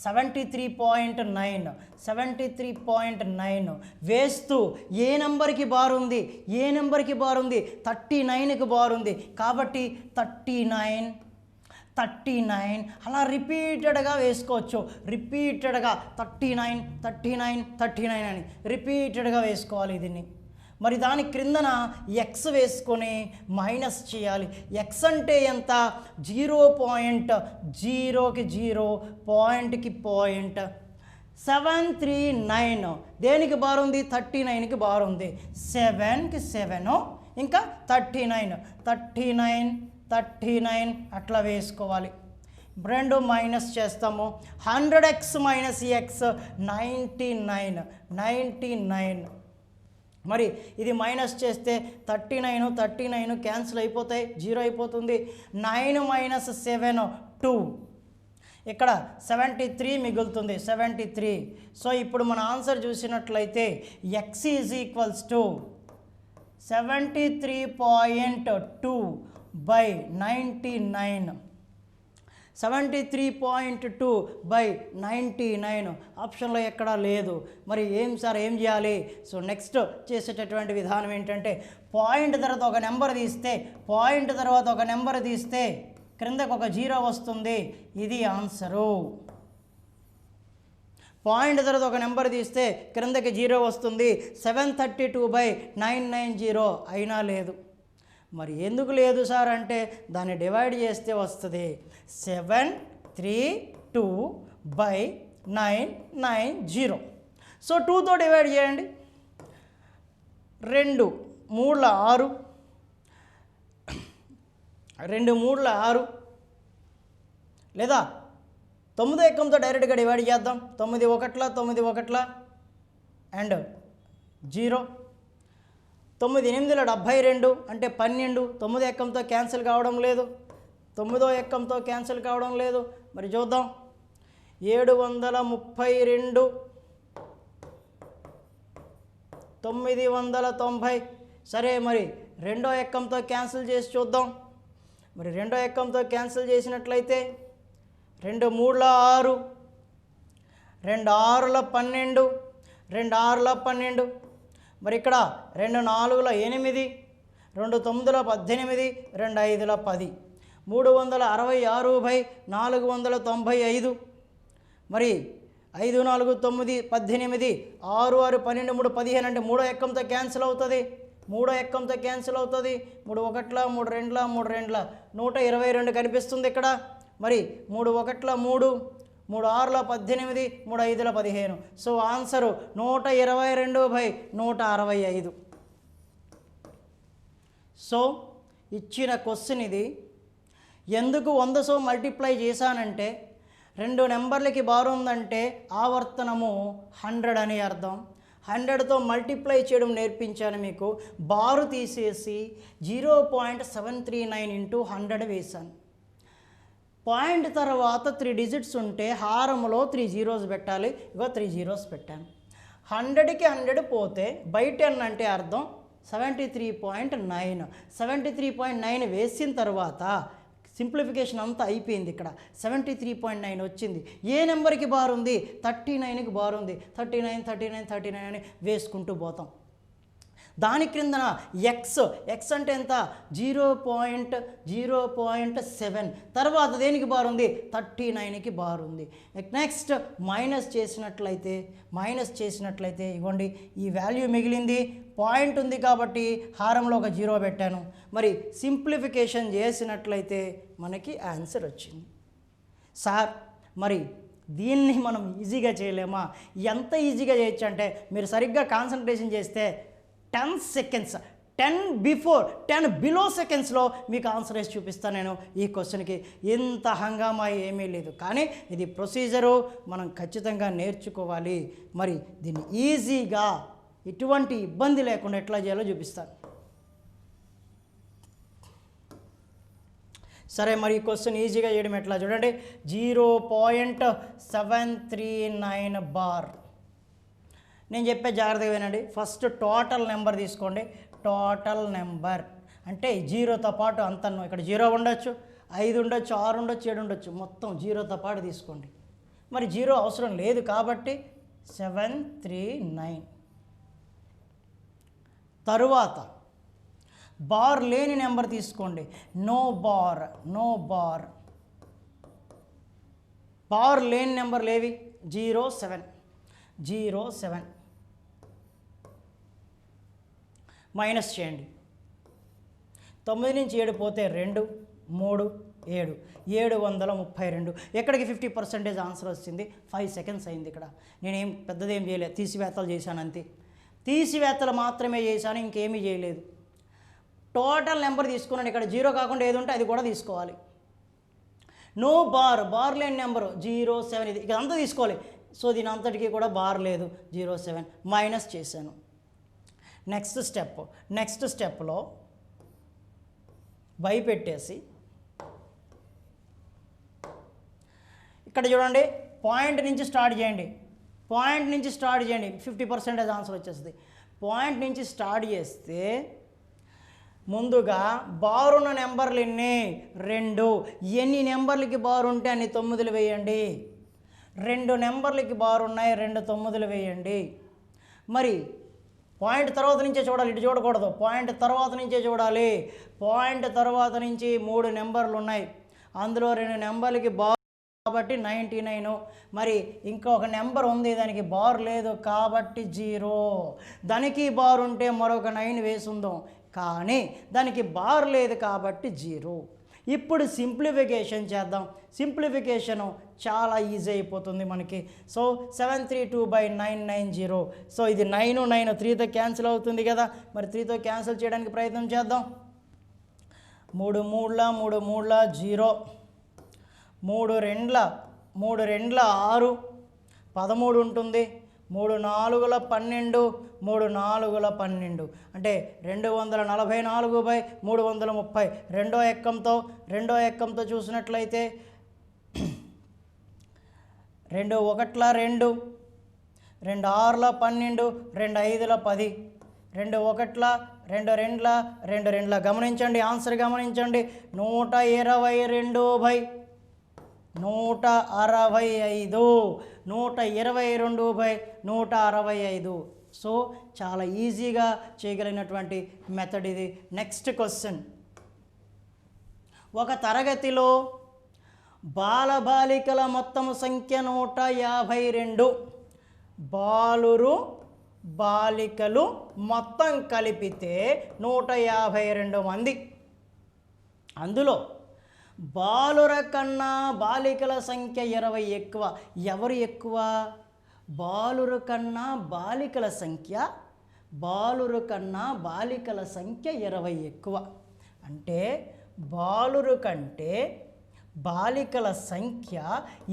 73.9 వేస్తూ ఏ నెంబర్కి బార్ ఉంది, 39కి బార్ ఉంది కాబట్టి 39 అలా రిపీటెడ్గా వేసుకోవచ్చు. 39 అని రిపీటెడ్గా వేసుకోవాలి దీన్ని. మరి దాని క్రిందన ఎక్స్ వేసుకొని మైనస్ చేయాలి. ఎక్స్ అంటే ఎంత? 0.0కి 0, పాయింట్కి పాయింట్. 739 దేనికి బార్ ఉంది? 39కి బార్ ఉంది. 7కి 7 ఇంకా 39 అట్లా వేసుకోవాలి. 2 మైనస్ చేస్తాము. 100x minus X 99. మరి ఇది మైనస్ చేస్తే 39 క్యాన్సిల్ అయిపోతాయి, 0 అయిపోతుంది. 9 మైనస్ 7 2. ఇక్కడ 73 మిగులుతుంది. 73. సో ఇప్పుడు మన ఆన్సర్ చూసినట్లయితే X is equals to 73.2 by 99. 73.2 by 99 ఆప్షన్లో ఎక్కడా లేదు. మరి ఏం చేయాలి? సో నెక్స్ట్ చేసేటటువంటి విధానం ఏంటంటే పాయింట్ తర్వాత ఒక నెంబర్ తీస్తే క్రిందకు ఒక 0 వస్తుంది. ఇది ఆన్సరు. పాయింట్ తర్వాత ఒక నెంబర్ తీస్తే క్రిందకి 0 వస్తుంది. 732/990 అయినా లేదు. మరి ఎందుకు లేదు సార్ అంటే దాన్ని డివైడ్ చేస్తే వస్తుంది 732/990. సో 2తో డివైడ్ చేయండి. 2 మూడుల 6, 2 మూడుల 6, లేదా 9 ఎక్కంతో డైరెక్ట్గా డివైడ్ చేద్దాం. 9 ఒకట్ల 9 ఒకట్ల అండ్ 0. 9 8ల 72 అంటే 12. 9 ఎక్కంతో క్యాన్సిల్ కావడం లేదు, 9వ ఎక్కంతో క్యాన్సిల్ కావడం లేదు. మరి చూద్దాం. 732, 990. సరే, మరి రెండో ఎక్కంతో క్యాన్సిల్ చేసి చూద్దాం. మరి రెండో ఎక్కంతో క్యాన్సిల్ చేసినట్లయితే 2 మూడుల 6, 2 6ల 12, 2 6ల 12. మరి ఇక్కడ 2 4ల 8, 2 9ల 18, 2 5ల 10. 366/495. మరి 5 4 9 18, 6 6 12, 3 15 అంటే మూడో ఎక్కంతో క్యాన్సిల్ అవుతుంది. 3వ ఎక్కంతో క్యాన్సిల్ అవుతుంది. 3 ఒకట్ల 3 రెండ్ల 3 రెండ్ల 122 కనిపిస్తుంది ఇక్కడ. మరి 3 ఒకట్ల 3, 3 6ల 18, 3 5ల 15. So answer 122/165. సో ఇచ్చిన క్వశ్చన్ ఇది. ఎందుకు 100తో మల్టిప్లై చేశానంటే 2 నెంబర్లకి బార్ ఉందంటే ఆవర్తనము 100 అని అర్థం. 100తో మల్టిప్లై చేయడం నేర్పించాను మీకు. బారు తీసేసి 0.739 × 100 వేశాను. పాయింట్ తర్వాత 3 డిజిట్స్ ఉంటే హారంలో 3 జీరోస్ పెట్టాలి. ఇగో 3 జీరోస్ పెట్టాను. 100కి 100 పోతే బై 10 అంటే అర్థం 73.9. 73.9 వేసిన తర్వాత సింప్లిఫికేషన్ అంతా అయిపోయింది. ఇక్కడ 73.9 వచ్చింది. ఏ నెంబర్కి బార్ ఉంది? 39కి బార్ ఉంది. 39 39 39 అని వేసుకుంటూ పోతాం. దాని క్రిందన ఎక్స్ అంటే ఎంత? 0.7. తర్వాత దేనికి బార్ ఉంది? 39కి బార్ ఉంది. నెక్స్ట్ మైనస్ చేసినట్లయితే ఇవ్వండి, ఈ వాల్యూ మిగిలింది. పాయింట్ ఉంది కాబట్టి హారంలో ఒక 0 పెట్టాను. మరి సింప్లిఫికేషన్ చేసినట్లయితే మనకి ఆన్సర్ వచ్చింది. సార్, మరి దీన్ని మనం ఈజీగా చేయలేమా? ఎంత ఈజీగా చేయొచ్చు అంటే మీరు సరిగ్గా కాన్సన్ట్రేషన్ చేస్తే 10 సెకండ్స్, 10 బిఫోర్ 10 బిలో సెకండ్స్లో మీకు ఆన్సర్ వేసి చూపిస్తాను నేను ఈ క్వశ్చన్కి. ఇంత హంగామా ఏమీ లేదు, కానీ ఇది ప్రొసీజరు మనం ఖచ్చితంగా నేర్చుకోవాలి. మరి దీన్ని ఈజీగా ఎటువంటి ఇబ్బంది లేకుండా ఎట్లా చేయాలో చూపిస్తాను. సరే, మరి ఈ క్వశ్చన్ ఈజీగా చేయడం ఎట్లా చూడండి. 0.739 బార్. నేను చెప్పే జాగ్రత్తగా వినండి. ఫస్ట్ టోటల్ నెంబర్ తీసుకోండి. టోటల్ నెంబర్ అంటే 0తో పాటు అంత, ఇక్కడ 0 ఉండొచ్చు, 5 ఉండొచ్చు, 6 ఉండొచ్చు, 7 ఉండొచ్చు, మొత్తం 0తో పాటు తీసుకోండి. మరి 0 అవసరం లేదు కాబట్టి 739. తరువాత బార్ లేని నెంబర్ తీసుకోండి. No bar. బార్ లేని నెంబర్లు ఏవి? 07. మైనస్ చేయండి. 9 నుంచి 7 పోతే 2 3 7, 732. ఎక్కడికి 50% ఆన్సర్ వచ్చింది. 5 సెకండ్స్ అయింది. ఇక్కడ నేనేం పెద్దదేం చేయలేదు, తీసివేతలు చేశాను అంతే. తీసివేతలు మాత్రమే చేశాను, ఇంకేమీ చేయలేదు. టోటల్ నెంబర్ తీసుకున్నాను. ఇక్కడ 0 కాకుండా ఏది ఉంటే అది కూడా తీసుకోవాలి. నో బార్ లేని నెంబరు 07. ఇది ఇదంతా తీసుకోవాలి. సో దీని అంతటికీ కూడా బార్ లేదు. 07 మైనస్ చేశాను. నెక్స్ట్ స్టెప్లో బై పెట్టేసి ఇక్కడ చూడండి, పాయింట్ నుంచి స్టార్ట్ చేయండి. 50% ఆన్సర్ వచ్చేస్తుంది. పాయింట్ నుంచి స్టార్ట్ చేస్తే ముందుగా బారున్న నెంబర్లు ఎన్ని? 2. ఎన్ని నెంబర్లకి బారు ఉంటే అన్ని 9లు వేయండి. 2 నెంబర్లకి బారు ఉన్నాయి, 2 9లు వేయండి. మరి పాయింట్ తర్వాత నుంచే చూడాలి, ఇటు చూడకూడదు. పాయింట్ తర్వాత నుంచే చూడాలి. పాయింట్ తర్వాత నుంచి 3 నెంబర్లు ఉన్నాయి, అందులో 2 నెంబర్లకి బార్ కాబట్టి 99. మరి ఇంకొక నెంబర్ ఉంది, దానికి బార్ లేదు కాబట్టి 0. దానికి బార్ ఉంటే మరొక 9 వేసుందాం, కానీ దానికి బార్ లేదు కాబట్టి 0. ఇప్పుడు సింప్లిఫికేషన్ చేద్దాం. సింప్లిఫికేషను చాలా ఈజీ అయిపోతుంది మనకి. సో 732/990. సో ఇది 9 9 3తో క్యాన్సిల్ అవుతుంది కదా, మరి 3తో క్యాన్సిల్ చేయడానికి ప్రయత్నం చేద్దాం. 3 3 3 3 0, 3 2 3 2 6, 13 ఉంటుంది, 3 4 12, 3 4 12 అంటే 244/330. రెండో ఎక్కంతో చూసినట్లయితే 2 1 2, 2 6 12, 2 5 10, 2 1 2 2 2 2. గమనించండి, ఆన్సర్ గమనించండి. 122/165, 122/165. సో చాలా ఈజీగా చేయగలిగినటువంటి మెథడ్ ఇది. Next question. ఒక తరగతిలో బాలబాలికల మొత్తము సంఖ్య 152. బాలికలు మొత్తం కలిపితే 152 మంది. అందులో బాలుర కన్నా బాలికల సంఖ్య 20 ఎక్కువ. ఎవరు ఎక్కువ? బాలుర కన్నా బాలికల సంఖ్య 20 ఎక్కువ. అంటే బాలురు కంటే బాలికల సంఖ్య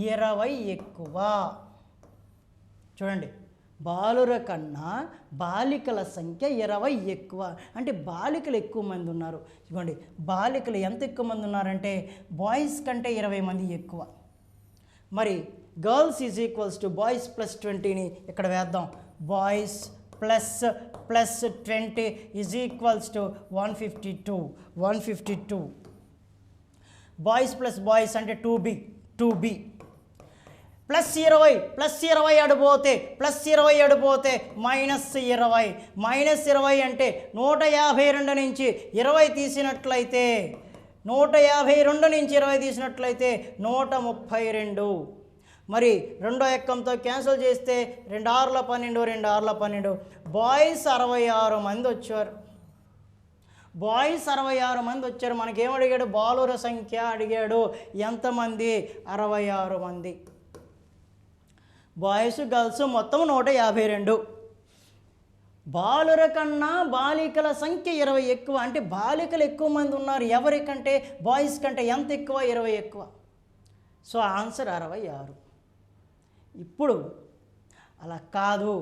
20 ఎక్కువ. చూడండి, బాలుర కన్నా బాలికల సంఖ్య 20 ఎక్కువ. అంటే బాలికలు ఎక్కువ మంది ఉన్నారు. ఇదిగోండి, బాలికలు ఎంత ఎక్కువ మంది ఉన్నారంటే బాయ్స్ కంటే 20 మంది ఎక్కువ. మరి girls is equals to boys plus 20ని ఇక్కడ వేద్దాం. Boys plus 20 is equals to 152. Boys plus boys అంటే 2b ప్లస్ 20 అడిపోతే -20 అంటే 152 నుంచి 20 తీసినట్లయితే 132. మరి రెండో ఎక్కంతో క్యాన్సిల్ చేస్తే 2 6 12. బాయ్స్ 66 మంది వచ్చారు. మనకేమడిగాడు? బాలుర సంఖ్య అడిగాడు. ఎంతమంది? 66 మంది. బాయ్స్ గర్ల్స్ మొత్తం 152. బాలుర కన్నా బాలికల సంఖ్య 20 ఎక్కువ. అంటే బాలికలు ఎక్కువ మంది ఉన్నారు. ఎవరికంటే? బాయ్స్ కంటే. ఎంత ఎక్కువ? 20 ఎక్కువ. So answer 66. ఇప్పుడు అలా కాదు,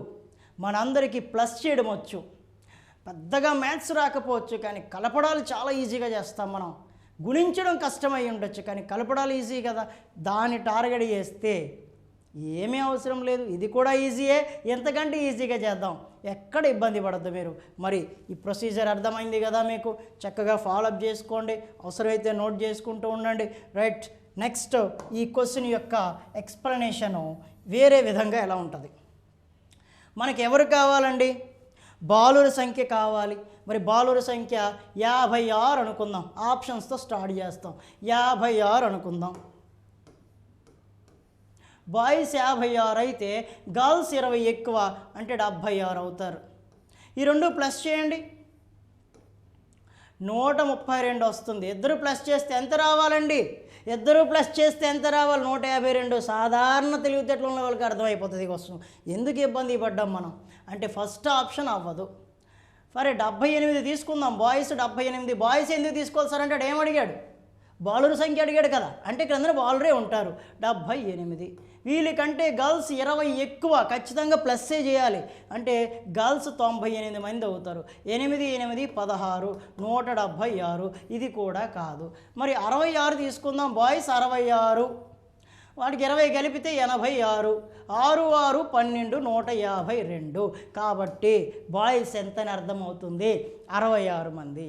మనందరికీ ప్లస్ చేయడం వచ్చు. పెద్దగా మ్యాథ్స్ రాకపోవచ్చు, కానీ కలపడాలు చాలా ఈజీగా చేస్తాం మనం. గుణించడం కష్టమై ఉండొచ్చు, కానీ కలపడాలు ఈజీ కదా. దాన్ని టార్గెట్ చేస్తే ఏమీ అవసరం లేదు. ఇది కూడా ఈజీయే, ఎంతకంటే ఈజీగా చేద్దాం. ఎక్కడ ఇబ్బంది పడద్దు మీరు. మరి ఈ ప్రొసీజర్ అర్థమైంది కదా మీకు? చక్కగా ఫాలోఅప్ చేసుకోండి, అవసరమైతే నోట్ చేసుకుంటూ ఉండండి. రైట్. నెక్స్ట్ ఈ క్వశ్చన్ యొక్క ఎక్స్ప్లెనేషను వేరే విధంగా ఎలా ఉంటుంది? మనకి ఎవరు కావాలండి? బాలుర సంఖ్య కావాలి. మరి బాలుర సంఖ్య 56 అనుకుందాం. ఆప్షన్స్తో స్టార్ట్ చేస్తాం. 56 అనుకుందాం. బాయ్స్ 56 అయితే గర్ల్స్ 20 ఎక్కువ, అంటే 76 అవుతారు. ఈ రెండు ప్లస్ చేయండి, 132 వస్తుంది. ఇద్దరు ప్లస్ చేస్తే ఎంత రావాలండి? 152. సాధారణ తెలివితేటలు ఉన్న వాళ్ళకి అర్థమైపోతుంది క్వశ్చన్. ఎందుకు ఇబ్బంది పడ్డాం మనం అంటే ఫస్ట్ ఆప్షన్ అవ్వదు. సరే 78 తీసుకుందాం. బాయ్స్ 78. బాయ్స్ ఎందుకు తీసుకోవాలి సార్ అంటే ఏమడిగాడు? బాలుర సంఖ్య అడిగాడు కదా, అంటే ఇక్కడ అందరూ బాలురే ఉంటారు. 78. వీళ్ళకంటే గర్ల్స్ 20 ఎక్కువ, ఖచ్చితంగా ప్లస్సే చేయాలి. అంటే గర్ల్స్ 98 మంది అవుతారు. 8 8 16, 176. ఇది కూడా కాదు. మరి 66 తీసుకుందాం. బాయ్స్ 66, వాటికి 20 కలిపితే 86. 6 6 12, 152. కాబట్టి బాయ్స్ ఎంతని అర్థమవుతుంది? 66 మంది.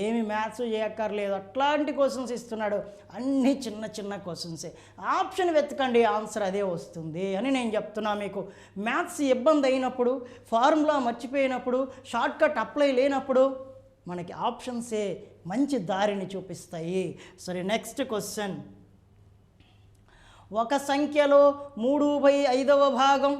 ఏమి మ్యాథ్స్ చేయక్కర్లేదు, అట్లాంటి క్వశ్చన్స్ ఇస్తున్నాడు. అన్నీ చిన్న చిన్న క్వశ్చన్సే. ఆప్షన్ వెతకండి, ఆన్సర్ అదే వస్తుంది అని నేను చెప్తున్నా మీకు. మ్యాథ్స్ ఇబ్బంది అయినప్పుడు, ఫార్ములా మర్చిపోయినప్పుడు, షార్ట్కట్ అప్లై లేనప్పుడు మనకి ఆప్షన్సే మంచి దారిని చూపిస్తాయి. సరే, నెక్స్ట్ క్వశ్చన్. ఒక సంఖ్యలో 3/5 భాగం,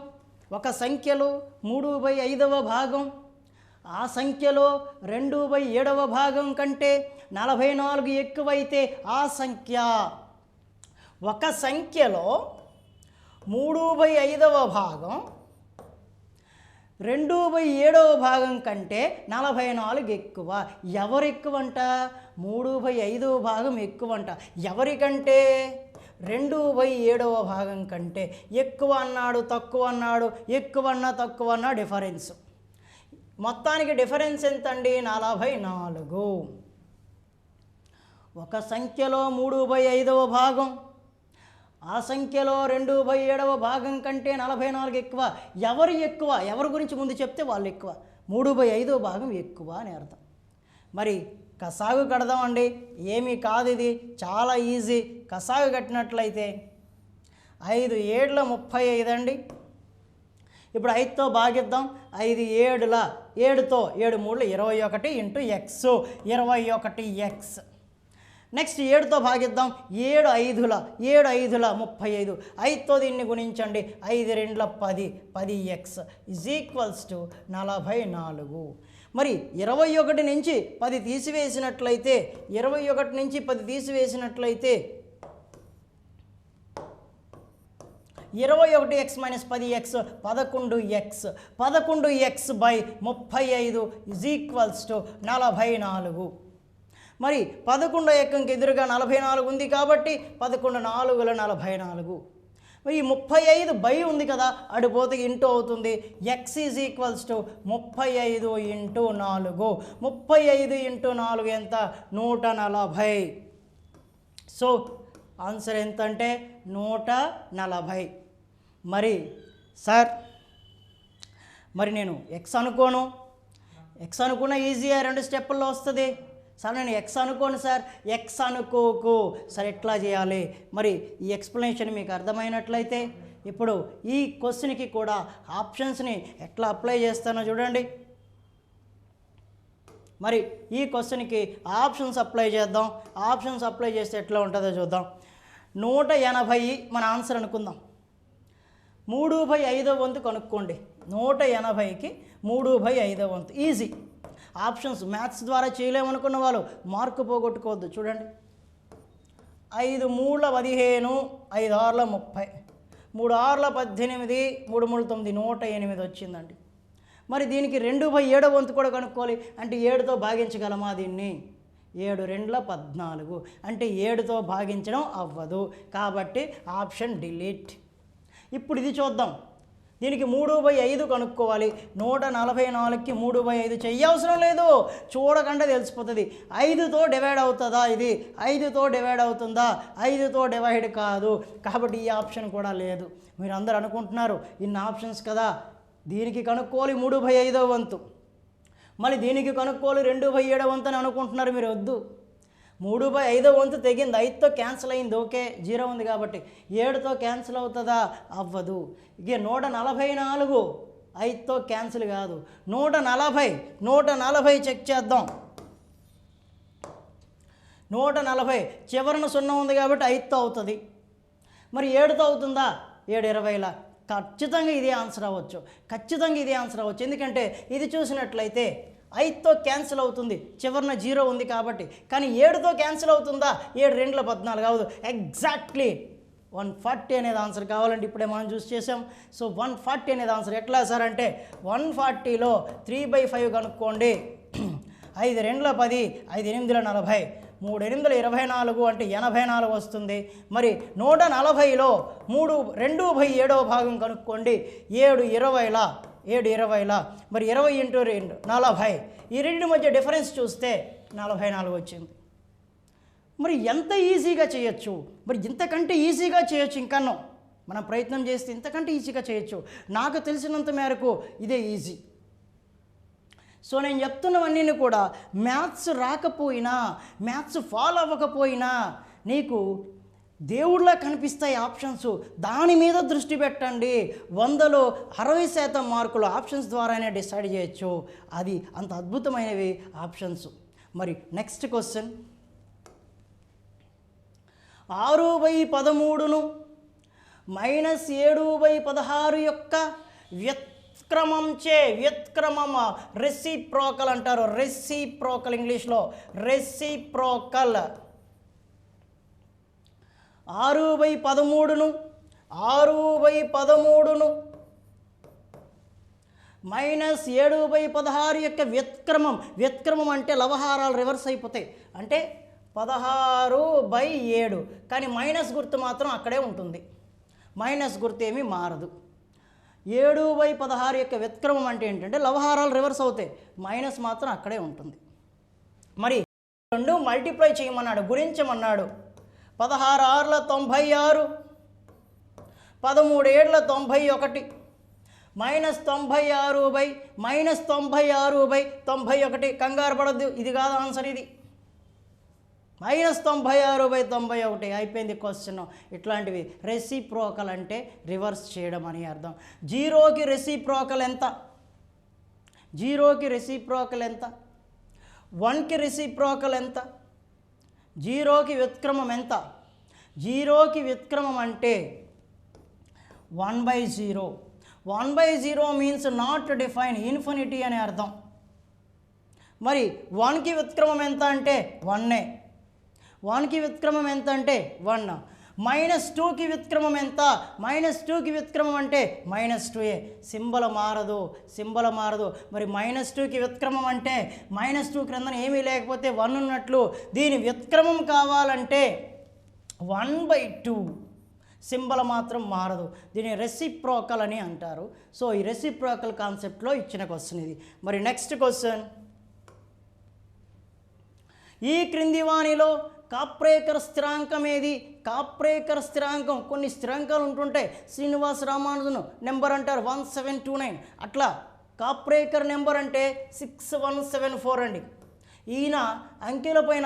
ఆ సంఖ్యలో 2/7వ భాగం కంటే 44 ఎక్కువైతే ఆ సంఖ్య. ఒక సంఖ్యలో 3/5వ భాగం 2/7వ భాగం కంటే 44 ఎక్కువ. ఎవరు ఎక్కువంట? 3/5వ భాగం ఎక్కువంట. ఎవరికంటే? 2/7వ భాగం కంటే. ఎక్కువ అన్నాడు, తక్కువ అన్నాడు, ఎక్కువ అన్నా తక్కువ అన్నా డిఫరెన్స్. మొత్తానికి డిఫరెన్స్ ఎంతండి? 44. ఒక సంఖ్యలో 3/5వ భాగం, ఆ సంఖ్యలో 2/7వ భాగం కంటే 44 ఎక్కువ. ఎవరు ఎక్కువ? ఎవరి గురించి ముందు చెప్తే వాళ్ళు ఎక్కువ. 3/5వ భాగం ఎక్కువ అని అర్థం. మరి కసాగు కడదామండి. ఏమీ కాదు, ఇది చాలా ఈజీ. కసాగు కట్టినట్లయితే 5 7ల 35 అండి. ఇప్పుడు 5తో భాగిద్దాం. 5 7ల 7తో 7 3ల 21 ఇంటూ ఎక్స్, 21x. నెక్స్ట్ 7తో భాగిద్దాం. 7 5ల 35. 5తో దీన్ని గుణించండి. 5 2ల 10, 10x ఈజ్ ఈక్వల్స్ టు 44. మరి 21 నుంచి 10 తీసివేసినట్లయితే 21 నుంచి 10 తీసివేసినట్లయితే 21x - 10x 11x. 11x / 35 is equals to 44. మరి 11వ ఎక్కంకి ఎదురుగా 44 ఉంది కాబట్టి 11 4ల 44. మరి ఈ 35 బై ఉంది కదా, అడిపోతే ఇంటూ అవుతుంది. x is equals to 35 into 4. 35 into 4 ఎంత? 140. సో ఆన్సర్ ఎంత అంటే 140. మరి సార్, మరి నేను ఎక్స్ అనుకున్న ఈజీగా 2 స్టెప్పుల్లో వస్తుంది సార్. నేను ఎక్స్ అనుకోను సార్. ఎక్స్ అనుకోకు సార్. ఎట్లా చేయాలి? మరి ఈ ఎక్స్ప్లెనేషన్ మీకు అర్థమైనట్లయితే ఇప్పుడు ఈ క్వశ్చన్కి కూడా ఆప్షన్స్ని ఎట్లా అప్లై చేస్తానో చూడండి. మరి ఈ క్వశ్చన్కి ఆప్షన్స్ అప్లై చేద్దాం. ఆప్షన్స్ అప్లై చేస్తే ఎట్లా ఉంటుందో చూద్దాం. 180 మన ఆన్సర్ అనుకుందాం. 3/5వ వంతు కనుక్కోండి. 180కి 3/5వ వంతు ఈజీ. ఆప్షన్స్ మ్యాథ్స్ ద్వారా చేయలేమనుకున్న వాళ్ళు మార్కు పోగొట్టుకోవద్దు. చూడండి, 5 3ల 15, 5 6ల 30, 3 6ల 18, 3 3 9 108 వచ్చిందండి. మరి దీనికి 2/7వ వంతు కూడా కనుక్కోవాలి. అంటే 7తో భాగించగలమా దీన్ని? 7 2ల 14 అంటే 7తో భాగించడం అవ్వదు. కాబట్టి ఆప్షన్ డిలీట్. ఇప్పుడు ఇది చూద్దాం. దీనికి 3/5 కనుక్కోవాలి. 144కి 3/5 చెయ్యవసరం లేదు, చూడకుండా తెలిసిపోతుంది. 5తో డివైడ్ అవుతుందా? ఇది 5తో డివైడ్ అవుతుందా? 5తో డివైడ్ కాదు. కాబట్టి ఈ ఆప్షన్ కూడా లేదు. మీరు అందరూ అనుకుంటున్నారు ఇన్ని ఆప్షన్స్ కదా, దీనికి కనుక్కోవాలి 3/5వ వంతు, మళ్ళీ దీనికి కనుక్కోవాలి 2/7వ వంతు అని అనుకుంటున్నారు మీరు. వద్దు. 3/5వ వంతు తెగింది. 5తో క్యాన్సిల్ అయింది, ఓకే, 0 ఉంది కాబట్టి. 7తో క్యాన్సిల్ అవుతుందా? అవ్వదు. ఇక 144 5తో క్యాన్సిల్ కాదు. 140 చెక్ చేద్దాం. 140 చివరన 0 ఉంది కాబట్టి 5తో అవుతుంది. మరి 7తో అవుతుందా? 7 20ల. ఖచ్చితంగా ఇదే ఆన్సర్ అవ్వచ్చు. ఎందుకంటే ఇది చూసినట్లయితే 5తో క్యాన్సిల్ అవుతుంది, చివరిన 0 ఉంది కాబట్టి. కానీ 7తో క్యాన్సిల్ అవుతుందా? 7 2ల 14 అవ్వదు. ఎగ్జాక్ట్లీ 140 అనేది ఆన్సర్ కావాలంటే ఇప్పుడే మనం చూసి చేసాం. సో 140 అనేది ఆన్సర్. ఎట్లా సార్ అంటే 140లో 3/5 కనుక్కోండి. 5 2ల 10, 5 8ల 40, 3 8ల 24 అంటే 84 వస్తుంది. మరి 140లో 2/7వ భాగం కనుక్కోండి. 7 20ల మరి 20 ఇంటూ 2 40. ఈ రెండు మధ్య డిఫరెన్స్ చూస్తే 44 వచ్చింది. మరి ఎంత ఈజీగా చేయొచ్చు, మరి ఇంతకంటే ఈజీగా చేయొచ్చు. ఇంకన్నో మనం ప్రయత్నం చేస్తే ఇంతకంటే ఈజీగా చేయొచ్చు. నాకు తెలిసినంత మేరకు ఇదే ఈజీ. సో నేను చెప్తున్నవన్నీ కూడా మ్యాథ్స్ రాకపోయినా, మ్యాథ్స్ ఫాలో అవ్వకపోయినా నీకు దేవుళ్ళ కనిపిస్తాయి ఆప్షన్స్. దాని మీద దృష్టి పెట్టండి. 100లో 60% మార్కులు ఆప్షన్స్ ద్వారానే డిసైడ్ చేయొచ్చు. అది అంత అద్భుతమైనవి ఆప్షన్స్. మరి నెక్స్ట్ క్వశ్చన్, 6/13ను -7/16 యొక్క వ్యుత్క్రమం రెసిప్రోకల్ అంటారు. రెసిప్రోకల్ ఇంగ్లీష్లో రెసిప్రోకల్. 6/13ను -7/16 యొక్క వ్యుత్క్రమం అంటే లవహారాలు రివర్స్ అయిపోతాయి. అంటే 16/7, కానీ మైనస్ గుర్తు మాత్రం అక్కడే ఉంటుంది. మైనస్ గుర్తు ఏమీ మారదు. 7/16 యొక్క వ్యుత్క్రమం అంటే ఏంటంటే లవహారాలు రివర్స్ అవుతాయి, మైనస్ మాత్రం అక్కడే ఉంటుంది. మరి 2 మల్టిప్లై చేయమన్నాడు, గుణించమన్నాడు. 16 6ల 96, 13 7ల 91, -96/91. కంగారు పడద్దు, ఇది కాదు ఆన్సర్. ఇది -96/91 అయిపోయింది క్వశ్చన్. ఇట్లాంటివి రెసిప్రోకల్ అంటే రివర్స్ చేయడం అని అర్థం. 0కి రెసిప్రోకల్ ఎంత? 1కి రెసిప్రోకల్ ఎంత? 0కి వ్యుత్క్రమం ఎంత? 0కి వ్యుత్క్రమం అంటే 1/0. 1/0 మీన్స్ నాట్ డిఫైన్, ఇన్ఫినిటీ అని అర్థం. మరి 1కి వ్యుత్క్రమం ఎంత అంటే 1. 1కి వ్యుత్క్రమం ఎంత అంటే 1. -2కి వ్యుత్క్రమం ఎంత? -2కి వ్యుత్క్రమం అంటే -2a. సింబల్ మారదు. మరి -2కి వ్యుత్క్రమం అంటే -2 క్రిందన ఏమీ లేకపోతే 1 ఉన్నట్లు. దీని వ్యుత్క్రమం కావాలంటే 1/2. సింబల్ మాత్రం మారదు. దీన్ని రెసిప్రోకల్ అని అంటారు. సో ఈ రెసిప్రోకల్ కాన్సెప్ట్లో ఇచ్చిన క్వశ్చన్ ఇది. మరి నెక్స్ట్ క్వశ్చన్, ఈ క్రింది వానిలో కాప్రేకర్ స్థిరాంకం ఏది? కాప్రేకర్ స్థిరాంకం, కొన్ని స్థిరాంకాలు ఉంటుంటాయి. శ్రీనివాస రామానుజన్ నెంబర్ అంటారు 1729. అట్లా కాప్రేకర్ నెంబర్ అంటే 6174 అండి. ఈయన అంకెల పైన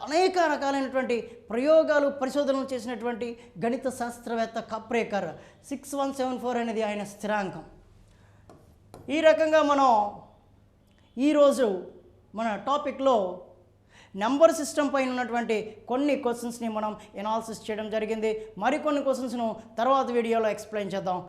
అనేక రకాలైనటువంటి ప్రయోగాలు, పరిశోధనలు చేసినటువంటి గణిత శాస్త్రవేత్త కాప్రేకర్. 6174 అనేది ఆయన స్థిరాంకం. ఈ రకంగా మనం ఈరోజు మన టాపిక్లో నెంబర్ సిస్టమ్ పైన ఉన్నటువంటి కొన్ని క్వశ్చన్స్ని మనం ఎనాలిసిస్ చేయడం జరిగింది. మరికొన్ని క్వశ్చన్స్ను తర్వాత వీడియోలో ఎక్స్ప్లెయిన్ చేద్దాం.